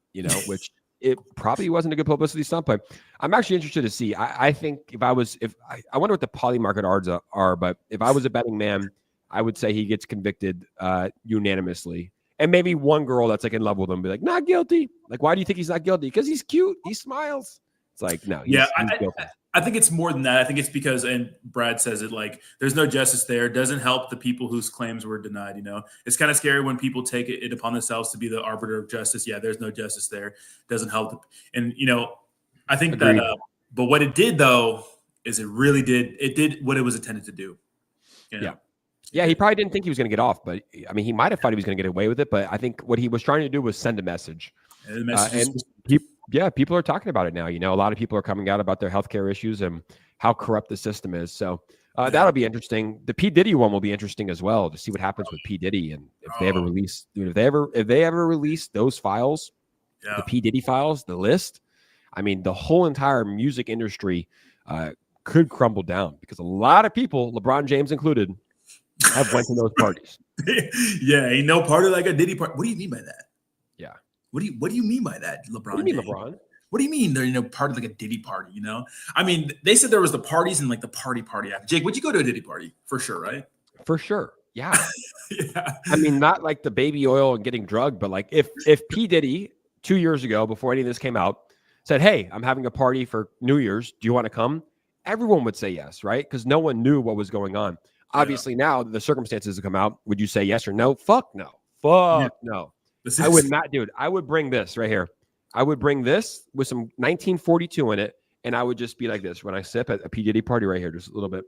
which it probably wasn't a good publicity stunt. But I'm actually interested to see. I think I wonder what the poly market odds are. But if I was a betting man, I would say he gets convicted unanimously. And maybe one girl that's like in love with him be like, not guilty. Like, why do you think he's not guilty? Because he's cute. He smiles. It's like, no, he's guilty. I think it's more than that. I think it's because, and Brad says it, like, there's no justice there. It doesn't help the people whose claims were denied. You know, it's kind of scary when people take it upon themselves to be the arbiter of justice. Yeah, there's no justice there. It doesn't help. And, you know, I think Agreed. that, but what it did though, is it did what it was intended to do. You know? Yeah. Yeah, he probably didn't think he was going to get off, but I mean, he might have thought he was going to get away with it. But I think what he was trying to do was send a message. And the message people are talking about it now. You know, a lot of people are coming out about their healthcare issues and how corrupt the system is. So that'll be interesting. The P. Diddy one will be interesting as well to see what happens with P. Diddy and if they ever release, if they ever release those files, the P. Diddy files, the list. I mean, the whole entire music industry could crumble down because a lot of people, LeBron James included, have went to those parties. Yeah, ain't no party like a Diddy party. What do you mean by that? Yeah. What do you mean by that, LeBron? What do you mean, LeBron? What do you mean they're party like a Diddy party? You know, I mean, they said there was the parties and like the party after. Jake, would you go to a Diddy party for sure? Right? For sure. Yeah. Yeah. I mean, not like the baby oil and getting drugged, but like if P. Diddy 2 years ago, before any of this came out, said, "Hey, I'm having a party for New Year's. Do you want to come?" Everyone would say yes, right? Because no one knew what was going on. Obviously, now the circumstances have come out. Would you say yes or no? Fuck no. No. I would not, dude. I would bring this right here. I would bring this with some 1942 in it, and I would just be like this when I sip at a P. Diddy party right here, just a little bit.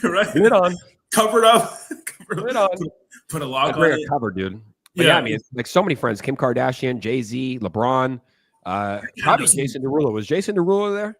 You're right. Put it on. Cover it up. Put it on. Put a lock on it. Cover, dude. But yeah, I mean, like so many friends: Kim Kardashian, Jay-Z, LeBron, probably Jason Derulo. Was Jason Derulo there?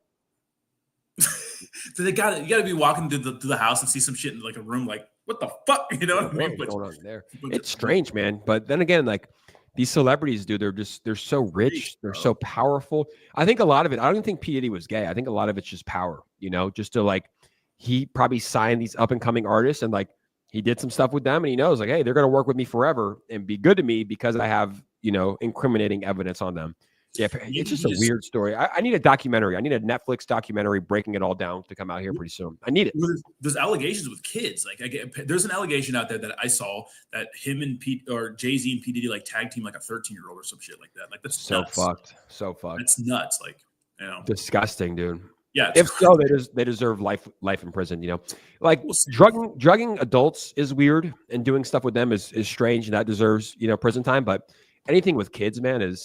So you got to be walking to the house and see some shit in like a room, like what the fuck, you know what I mean? What's going on there? It's strange, man. But then again, like these celebrities, dude, they're so rich, they're so powerful. I think a lot of it. I don't even think P. Diddy was gay. I think a lot of it's just power, you know, just to like he probably signed these up and coming artists and like he did some stuff with them and he knows like, hey, they're gonna work with me forever and be good to me because I have, you know, incriminating evidence on them. Yeah, it's just a weird story. I need a documentary. I need a Netflix documentary breaking it all down to come out here pretty soon. I need it. There's allegations with kids. Like there's an allegation out there that I saw that him and Jay-Z and P. Diddy like tag team like a 13-year-old or some shit like that. Like that's so nuts. Fucked. So fucked. It's nuts. Like, you know, disgusting, dude. Yeah. If so, they deserve life in prison. You know, like drugging adults is weird, and doing stuff with them is strange, and that deserves, you know, prison time. But anything with kids, man, it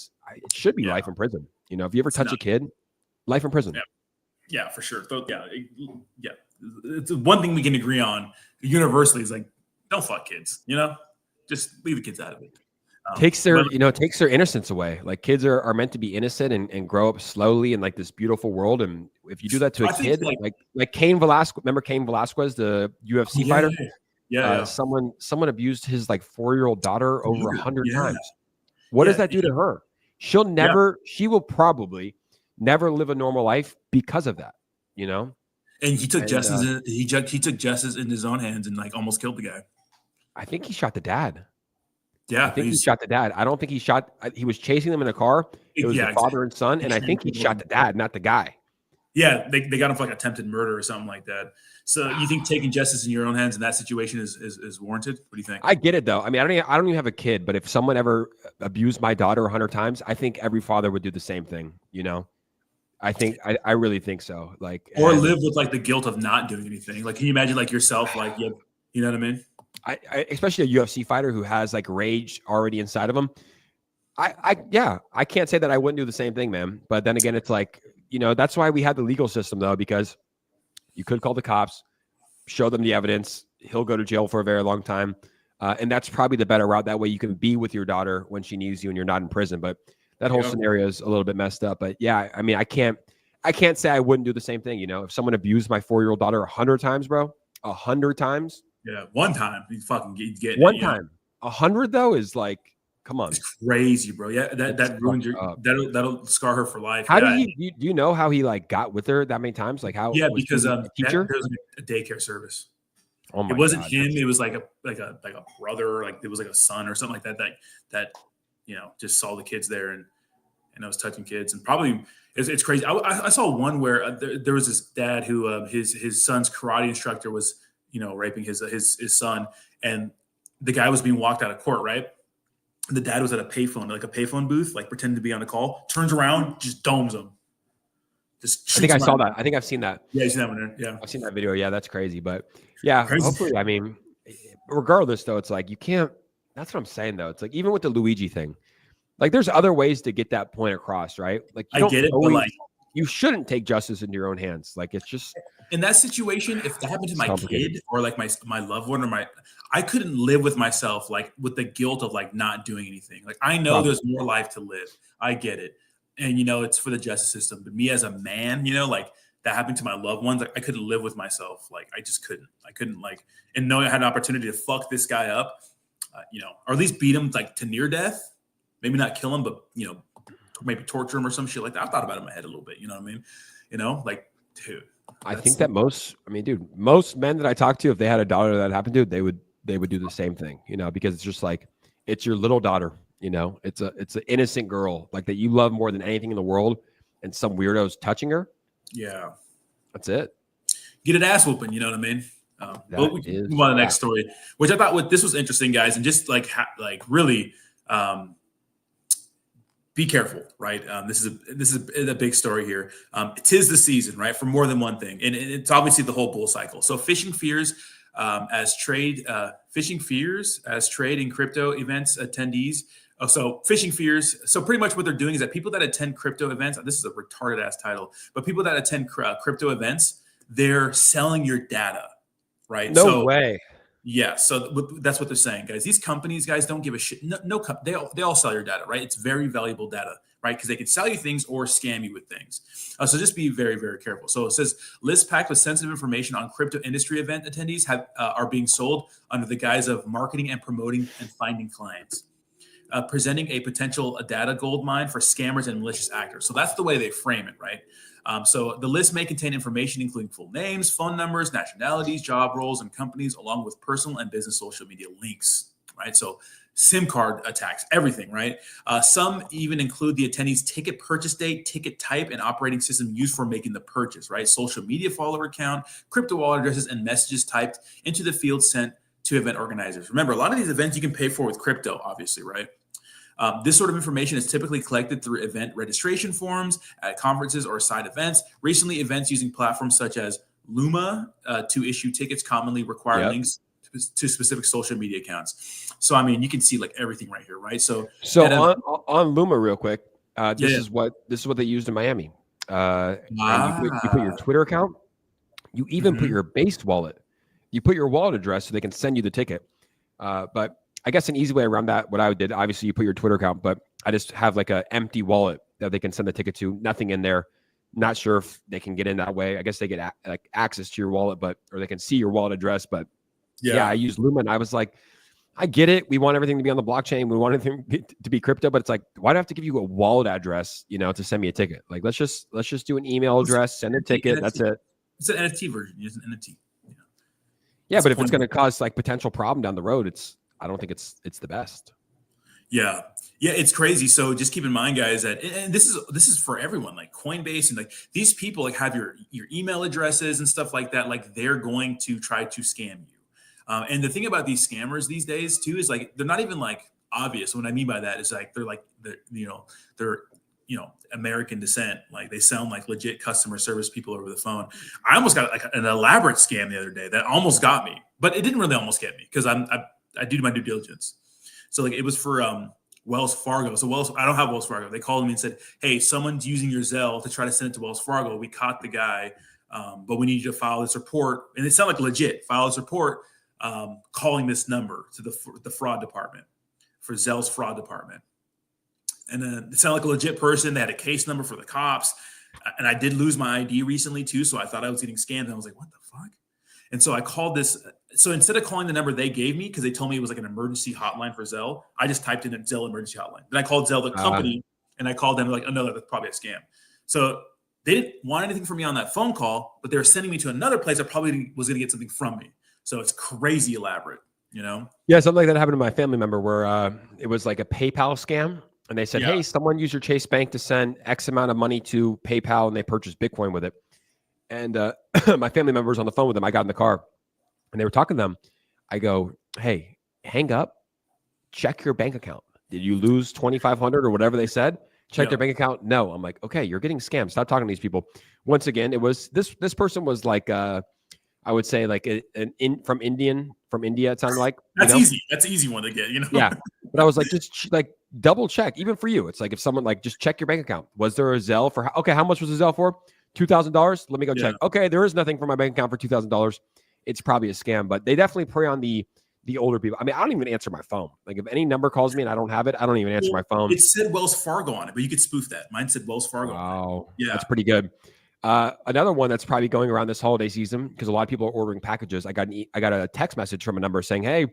should be life in prison. You know, if you ever touch a kid, life in prison. Yeah, for sure. Yeah. It's one thing we can agree on universally is like, don't fuck kids. You know, just leave the kids out of it. Takes their innocence away. Like kids are meant to be innocent and grow up slowly in like this beautiful world. And if you do that to a kid, like Cain Velasquez, remember Cain Velasquez, the UFC fighter? Yeah. Someone abused his like 4-year-old daughter over 100 times. What does that do to her? She will probably never live a normal life because of that, you know? And he took justice in his own hands and like almost killed the guy. I think he shot the dad. Yeah. I think he shot the dad. I don't think he was chasing them in a car. It was the father and son. And I think he shot the dad, not the guy. Yeah. They got him for like attempted murder or something like that. So you think taking justice in your own hands in that situation is warranted? What do you think? I get it though. I mean, I don't even have a kid, but if someone ever abused my daughter 100 times, I think every father would do the same thing. You know, I really think so. Like, or live with like the guilt of not doing anything. Like, can you imagine like yourself, like, you know what I mean? I especially a UFC fighter who has like rage already inside of him. I can't say that I wouldn't do the same thing, man. But then again, it's like, you know, that's why we had the legal system though, because you could call the cops, show them the evidence. He'll go to jail for a very long time. And that's probably the better route. That way you can be with your daughter when she needs you and you're not in prison. But that whole scenario is a little bit messed up. But yeah, I mean, I can't say I wouldn't do the same thing. You know, if someone abused my 4-year-old daughter 100 times, bro, 100 times. Yeah, one time you fucking get one time. 100 though is like, come on, it's crazy, bro. Yeah, that ruins that'll scar her for life. How do you know how he like got with her that many times? Like how? Yeah, because teacher, there's a daycare service. Oh my it wasn't God, him. It was like a brother, like it was like a son or something like that. That you know just saw the kids there and I was touching kids and probably it's crazy. I saw one where there was this dad who his son's karate instructor was raping his son, and the guy was being walked out of court, right? The dad was at a payphone booth, like pretending to be on a call, turns around, just domes him. I think I saw that. I think I've seen that. Yeah, you seen that one. Yeah, I've seen that video. Yeah, that's crazy. But yeah, crazy. Hopefully, I mean, regardless though, it's like you can't. That's what I'm saying though. It's like even with the Luigi thing, like there's other ways to get that point across, right? Like I get it, but like you shouldn't take justice into your own hands. Like it's just in that situation, if that happened to my kid or like my loved one or I couldn't live with myself, like with the guilt of like not doing anything. Like I know there's more life to live. I get it. And, it's for the justice system. But me as a man, like that happened to my loved ones. Like I couldn't live with myself. Like I just couldn't. I couldn't and knowing I had an opportunity to fuck this guy up, or at least beat him like to near death. Maybe not kill him, but, maybe torture him or some shit like that. I thought about it in my head a little bit. You know what I mean? Like, dude. I think that most men that I talk to, if they had a daughter that happened to, they would do the same thing, because it's just like, it's your little daughter, it's an innocent girl like that you love more than anything in the world. And some weirdo's touching her. Yeah. That's it. Get an ass whooping. You know what I mean? But we can move on to the next story, which I thought this was interesting, guys. And just really, be careful, right? This is a big story here. Tis the season, right, for more than one thing, and it's obviously the whole bull cycle. So phishing fears as trade in crypto events attendees. So phishing fears. So pretty much what they're doing is that people that attend crypto events. This is a retarded ass title, but people that attend crypto events, they're selling your data, right? No way. Yeah, so that's what they're saying, guys. These companies, guys, don't give a shit. They all sell your data, right? It's very valuable data, right? Because they can sell you things or scam you with things. So just be very, very careful. So it says lists packed with sensitive information on crypto industry event attendees are being sold under the guise of marketing and promoting and finding clients, presenting a potential data gold mine for scammers and malicious actors. So that's the way they frame it, right? So the list may contain information including full names, phone numbers, nationalities, job roles, and companies, along with personal and business social media links, right? So SIM card attacks, everything, right? Some even include the attendee's ticket purchase date, ticket type, and operating system used for making the purchase, right? Social media follower account, crypto wallet addresses, and messages typed into the field sent to event organizers. Remember, a lot of these events you can pay for with crypto, obviously, right? This sort of information is typically collected through event registration forms at conferences or side events. Recently, events using platforms such as Luma to issue tickets commonly require links to specific social media accounts. So, I mean, you can see like everything right here, right? So on Luma, real quick, this is what they used in Miami. And you put your Twitter account. You even put your based wallet. You put your wallet address so they can send you the ticket. But I guess an easy way around that, what I did, obviously you put your Twitter account, but I just have like an empty wallet that they can send the ticket to, nothing in there. Not sure if they can get in that way. I guess they get like access to your wallet, or they can see your wallet address. But yeah, I used Luma, and I was like, I get it. We want everything to be on the blockchain. We want everything to be crypto, but it's like, why do I have to give you a wallet address, to send me a ticket? Like, let's just do an email address, send a ticket. NFT. That's it. It's an NFT version. It's an NFT. Yeah, but if it's going to cause like potential problem down the road, I don't think it's the best. Yeah, it's crazy. So just keep in mind, guys, that and this is for everyone, like Coinbase and like these people like have your email addresses and stuff like that. Like they're going to try to scam you. And the thing about these scammers these days too is like they're not even like obvious. What I mean by that is like they're American descent. Like they sound like legit customer service people over the phone. I almost got like an elaborate scam the other day that almost got me, but it didn't really almost get me because I do my due diligence. So like it was for Wells Fargo. So I don't have Wells Fargo. They called me and said, hey, someone's using your Zelle to try to send it to Wells Fargo. We caught the guy, but we need you to file this report. And it sounded like legit. File this report calling this number to the fraud department, for Zelle's fraud department. And then it sounded like a legit person. They had a case number for the cops. And I did lose my ID recently too. So I thought I was getting scammed. And I was like, what the fuck? And so I called this. So instead of calling the number they gave me, because they told me it was like an emergency hotline for Zelle, I just typed in a Zelle emergency hotline. Then I called Zelle, the company, and I called them like, oh, no, that's probably a scam. So they didn't want anything from me on that phone call, but they were sending me to another place that probably was going to get something from me. So it's crazy elaborate, Yeah, something like that happened to my family member where it was like a PayPal scam. And they said, hey, someone used your Chase Bank to send X amount of money to PayPal, and they purchased Bitcoin with it. And my family member was on the phone with them. I got in the car. And they were talking to them. I go, hey, hang up, check your bank account. Did you lose 2,500 or whatever they said? Check their bank account. No. I'm like, okay, you're getting scammed. Stop talking to these people. Once again, it was this person was like I would say like from India. It sounded like that's easy. That's an easy one to get. Yeah, but I was like, just like double check. Even for you, it's like if someone like just check your bank account. Was there a Zelle for? Okay, how much was the Zelle for? $2,000. Let me go check. Okay, there is nothing for my bank account for $2,000. It's probably a scam, but they definitely prey on the older people. I mean, I don't even answer my phone. Like if any number calls me and I don't have it, I don't even answer my phone. It said Wells Fargo on it, but you could spoof that. Mine said Wells Fargo. Wow, yeah, that's pretty good. Another one that's probably going around this holiday season because a lot of people are ordering packages. I got a text message from a number saying, "Hey,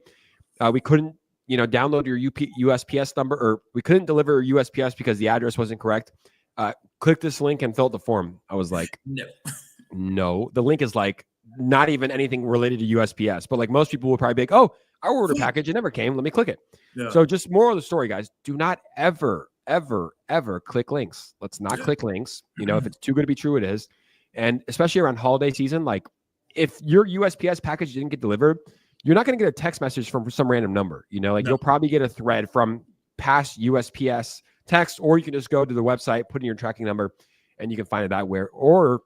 we couldn't, download your USPS number, or we couldn't deliver USPS because the address wasn't correct. Click this link and fill out the form." I was like, "No." The link is like not even anything related to USPS, but like most people will probably be like, "Oh, I ordered a package, it never came. Let me click it." Yeah. So just moral of the story, guys: do not ever click links. Let's not click links. If it's too good to be true, it is. And especially around holiday season, like if your USPS package didn't get delivered, you're not going to get a text message from some random number. You'll probably get a thread from past USPS text, or you can just go to the website, put in your tracking number, and you can find it that way. Or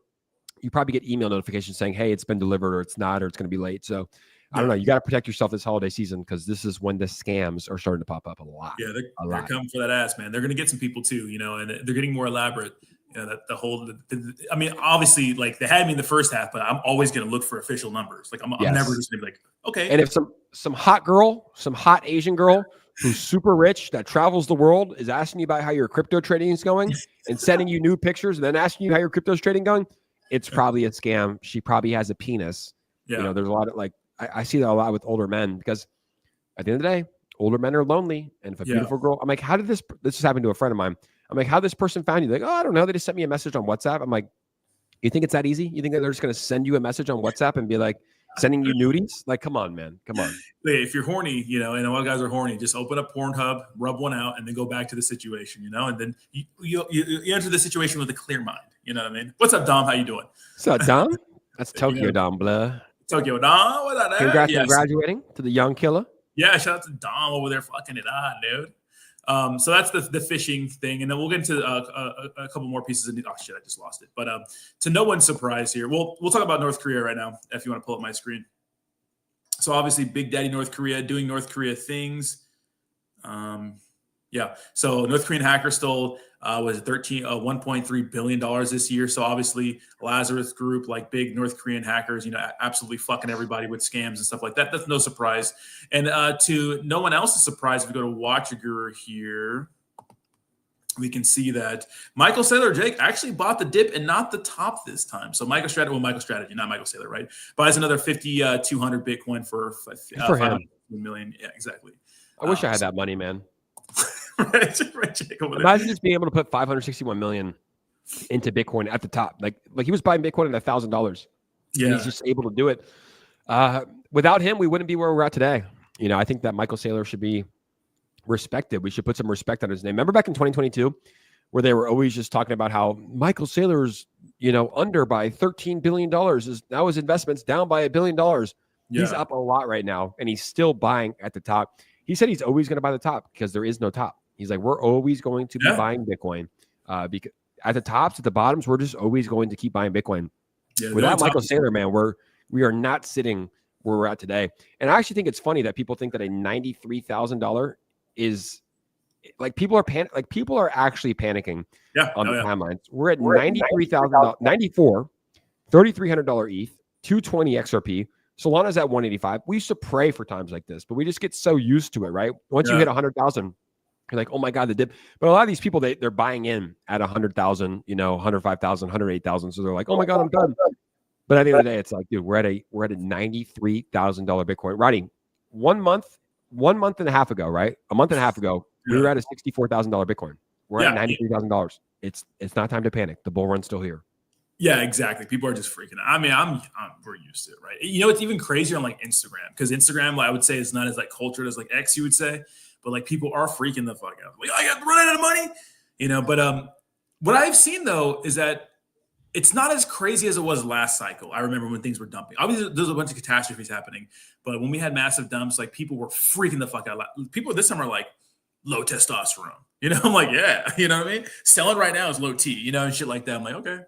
you probably get email notifications saying, hey, it's been delivered, or it's not, or it's going to be late. So I don't know. You got to protect yourself this holiday season because this is when the scams are starting to pop up a lot. Yeah, they're coming for that ass, man. They're going to get some people too, and they're getting more elaborate. That the whole, I mean, obviously, like they had me in the first half, but I'm always going to look for official numbers. Like I'm never just going to be like, okay. And if some hot Asian girl who's super rich that travels the world is asking you about how your crypto trading is going and sending you new pictures and then asking you how your crypto's trading going, it's probably a scam. She probably has a penis. Yeah. There's a lot of like, I see that a lot with older men because at the end of the day, older men are lonely. And if a beautiful girl, I'm like, how did this just happened to a friend of mine. I'm like, how this person found you? They're like, oh, I don't know. They just sent me a message on WhatsApp. I'm like, you think it's that easy? You think that they're just going to send you a message on WhatsApp and be like, sending you nudies? Like, come on, man. Come on. If you're horny, and a lot of guys are horny, just open up Pornhub, rub one out, and then go back to the situation, and then you enter the situation with a clear mind. You know what I mean? What's up, Dom? How you doing? What's up, Dom? That's Tokyo Dom, blah. Tokyo Dom, what up? Congrats on graduating to the young killer. Yeah, shout out to Dom over there fucking it on, dude. So that's the phishing thing, and then we'll get into a couple more pieces of news. Oh shit, I just lost it. But to no one's surprise here, we'll talk about North Korea right now. If you want to pull up my screen. So obviously, Big Daddy North Korea doing North Korea things. So North Korean hacker stole was $1.3 billion this year. So obviously Lazarus Group, like big North Korean hackers, absolutely fucking everybody with scams and stuff like that. That's no surprise. And to no one else's surprise, if we go to Watcher Guru here, we can see that Michael Saylor, Jake, actually bought the dip and not the top this time. So MicroStrategy, not Michael Saylor, right? Buys another 5,200 Bitcoin for $500 million. Yeah, exactly. I wish I had that money, man. Right, imagine just being able to put 561 million into Bitcoin at the top. Like he was buying Bitcoin at $1,000. Yeah, he's just able to do it. Without him, we wouldn't be where we're at today. I think that Michael Saylor should be respected. We should put some respect on his name. Remember back in 2022, where they were always just talking about how Michael Saylor's, under by $13 billion is now his investment's down by $1 billion. Yeah. He's up a lot right now, and he's still buying at the top. He said he's always going to buy the top because there is no top. He's like, we're always going to be buying Bitcoin because at the tops, at the bottoms, we're just always going to keep buying Bitcoin. Yeah, without Michael Saylor, man, we are not sitting where we're at today. And I actually think it's funny that people think that a $93,000 is like people are actually panicking on the timelines. We're at $93,000, 94, $3,300 ETH, 220 XRP. Solana's at 185. We used to pray for times like this, but we just get so used to it, right? Once you hit 100,000, you're like, oh my God, the dip. But a lot of these people, they're buying in at 100,000, 105,000, 108,000. So they're like, oh my God, I'm done. But at the end of the day, it's like, dude, we're at a $93,000 Bitcoin. Roddy, 1 month and a half ago, right? A month and a half ago, we were at a $64,000 Bitcoin. We're at $93,000. It's not time to panic. The bull run's still here. Yeah, exactly. People are just freaking out. I mean, we're used to it, right? It's even crazier on like Instagram because Instagram, I would say, is not as like cultured as like X, you would say, but like people are freaking the fuck out. Like, I got running out of money, But what I've seen though is that it's not as crazy as it was last cycle. I remember when things were dumping. Obviously, there's a bunch of catastrophes happening, but when we had massive dumps, like people were freaking the fuck out. People this summer are like low testosterone. I'm like, yeah, you know what I mean? Selling right now is low T, and shit like that. I'm like, okay,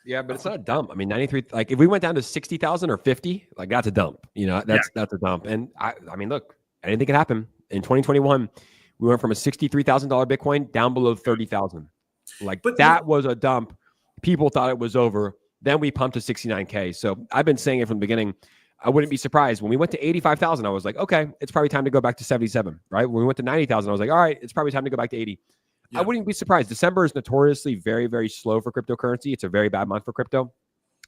Yeah, but it's not a dump. I mean, 93. Like if we went down to 60,000 or 50, like that's a dump. That's a dump. And I mean, look, anything can happen. In 2021, we went from a $63,000 Bitcoin down below 30,000. But that was a dump. People thought it was over. Then we pumped to 69K. So I've been saying it from the beginning. I wouldn't be surprised. When we went to 85,000, I was like, okay, it's probably time to go back to 77, right? When we went to 90,000, I was like, all right, it's probably time to go back to 80. Yeah. I wouldn't be surprised. December is notoriously very, very slow for cryptocurrency. It's a very bad month for crypto.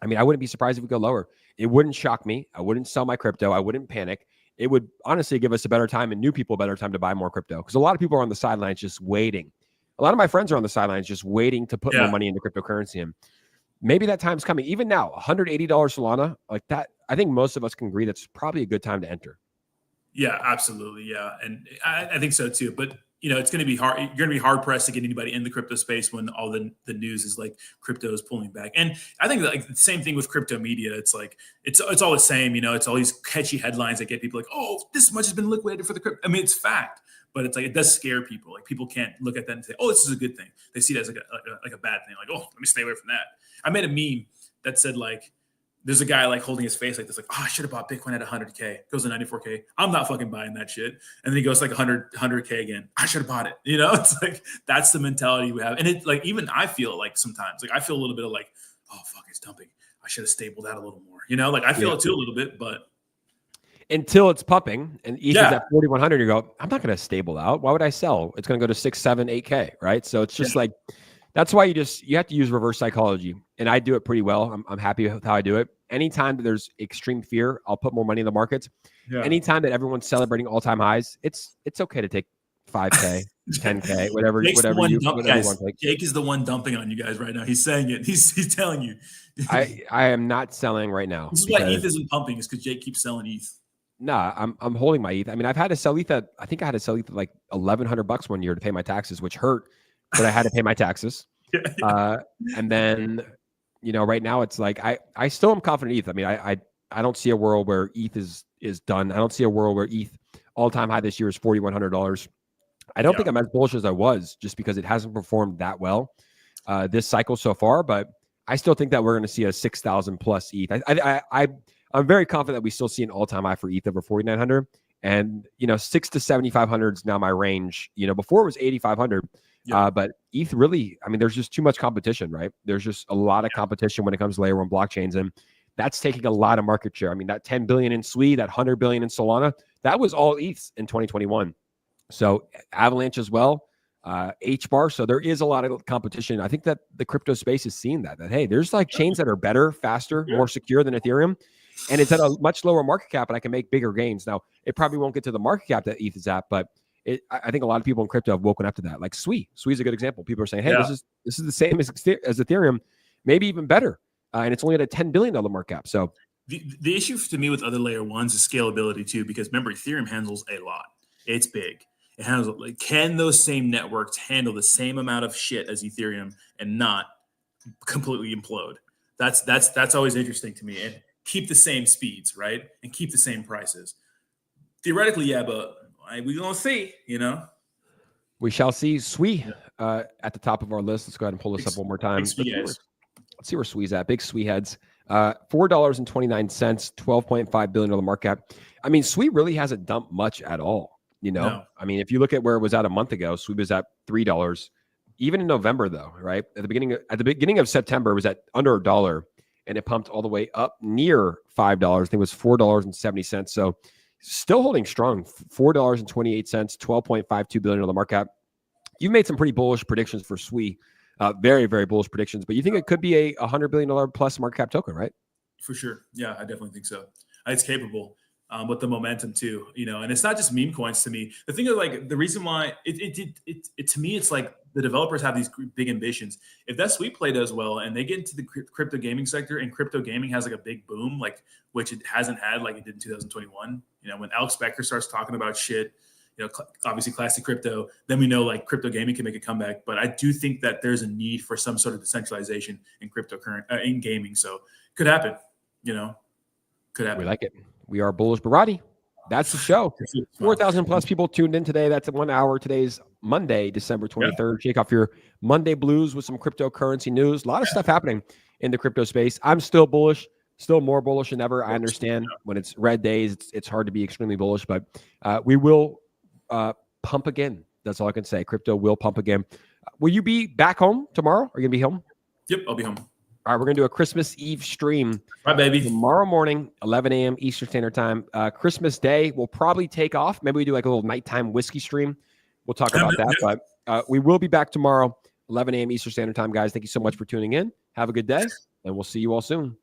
I mean, I wouldn't be surprised if we go lower. It wouldn't shock me. I wouldn't sell my crypto. I wouldn't panic. It would honestly give us a better time and new people a better time to buy more crypto, because a lot of people are on the sidelines just waiting. A lot of my friends are on the sidelines just waiting to put more money into cryptocurrency. And maybe that time's coming. Even now, $180 Solana, like that, I think most of us can agree that's probably a good time to enter. Yeah, absolutely. Yeah. And I think so too. But, it's going to be hard. You're going to be hard pressed to get anybody in the crypto space when all the news is like crypto is pulling back. And I think like the same thing with crypto media. It's like, it's all the same, it's all these catchy headlines that get people like, oh, this much has been liquidated for the crypto. I mean, it's fact, but it's like, it does scare people. Like people can't look at that and say, oh, this is a good thing. They see it as like a bad thing. Like, oh, let me stay away from that. I made a meme that said like, there's a guy like holding his face like this, like, oh, I should have bought Bitcoin at 100K. Goes to 94K. I'm not fucking buying that shit. And then he goes like 100K again. I should have bought it. It's like, that's the mentality we have. And it like, even I feel like sometimes, like I feel a little bit of like, oh, fuck, it's dumping. I should have stabled out a little more. Like I feel it too a little bit, but. Until it's pumping and ETH is at 4,100, you go, I'm not going to stable out. Why would I sell? It's going to go to 6, 7, 8K, right? So it's just like, that's why you have to use reverse psychology. And I do it pretty well. I'm happy with how I do it. Anytime that there's extreme fear, I'll put more money in the markets. Yeah. Anytime that everyone's celebrating all-time highs, it's okay to take 5K, 10K, whatever you want to take. Jake is the one dumping on you guys right now. He's saying it. He's telling you. I am not selling right now. This is why ETH isn't pumping, is because Jake keeps selling ETH. Nah, I'm holding my ETH. I mean, I've had to sell ETH at, I think I had to sell ETH at like $1,100 one year to pay my taxes, which hurt, but I had to pay my taxes. And then, right now it's like, I still am confident in ETH. I mean, I don't see a world where ETH is done. I don't see a world where ETH all-time high this year is $4,100. I don't think I'm as bullish as I was, just because it hasn't performed that well this cycle so far, but I still think that we're going to see a 6,000 plus ETH. I'm very confident that we still see an all-time high for ETH over 4,900, and 6 to 7,500 is now my range. Before it was 8,500. But ETH really, I mean, there's just too much competition, right? There's just a lot of competition when it comes to layer one blockchains, and that's taking a lot of market share. I mean, that 10 billion in SWI, that 100 billion in Solana, that was all ETH in 2021. So Avalanche as well, HBAR. So there is a lot of competition. I think that the crypto space is seeing that hey, there's like chains that are better, faster, more secure than Ethereum. And it's at a much lower market cap, and I can make bigger gains. Now, it probably won't get to the market cap that ETH is at, but I think a lot of people in crypto have woken up to that. Like SWI is a good example. People are saying, hey, this is the same as Ethereum, maybe even better. And it's only at a $10 billion market cap. So the issue to me with other layer ones is scalability too, because remember, Ethereum handles a lot. It's big. It handles, like, can those same networks handle the same amount of shit as Ethereum and not completely implode? That's always interesting to me. And keep the same speeds, right? And keep the same prices. Theoretically, yeah, but we're going to see, We shall see. SWI at the top of our list. Let's go ahead and pull this up one more time. Let's see where SWI's at. Big SWI heads. $4.29, $12.5 billion market cap. I mean, SWI really hasn't dumped much at all. No. I mean, if you look at where it was at a month ago, SWI was at $3. Even in November, though, right? At the beginning of September, it was at under $1, and it pumped all the way up near $5. I think it was $4.70. So still holding strong, $4.28, $12.52 billion on the market cap. You've made some pretty bullish predictions for SWI, very, very bullish predictions, but you think it could be a $100 billion plus market cap token, right? For sure. Yeah, I definitely think so. It's capable with the momentum too, and it's not just meme coins to me. The thing is, like, the reason why it to me, it's like the developers have these big ambitions. If that SWI play does well and they get into the crypto gaming sector, and crypto gaming has like a big boom, like which it hasn't had like it did in 2021, when Alex Becker starts talking about shit, obviously classic crypto. Then we know like crypto gaming can make a comeback. But I do think that there's a need for some sort of decentralization in in gaming. So could happen. Could happen. We like it. We are bullish. Barati, that's the show. 4,000 plus people tuned in today. That's 1 hour. Today's Monday, December 23rd. Shake off your Monday blues with some cryptocurrency news. A lot of stuff happening in the crypto space. I'm still bullish, still more bullish than ever. I understand when it's red days, it's hard to be extremely bullish, but we will pump again. That's all I can say. Crypto will pump again. Will you be back home tomorrow? Are you going to be home? Yep, I'll be home. All right, we're going to do a Christmas Eve stream. Right, baby. Tomorrow morning, 11 a.m. Eastern Standard Time. Christmas Day, we'll probably take off. Maybe we do like a little nighttime whiskey stream. We'll talk about that. But we will be back tomorrow, 11 a.m. Eastern Standard Time, guys. Thank you so much for tuning in. Have a good day, and we'll see you all soon.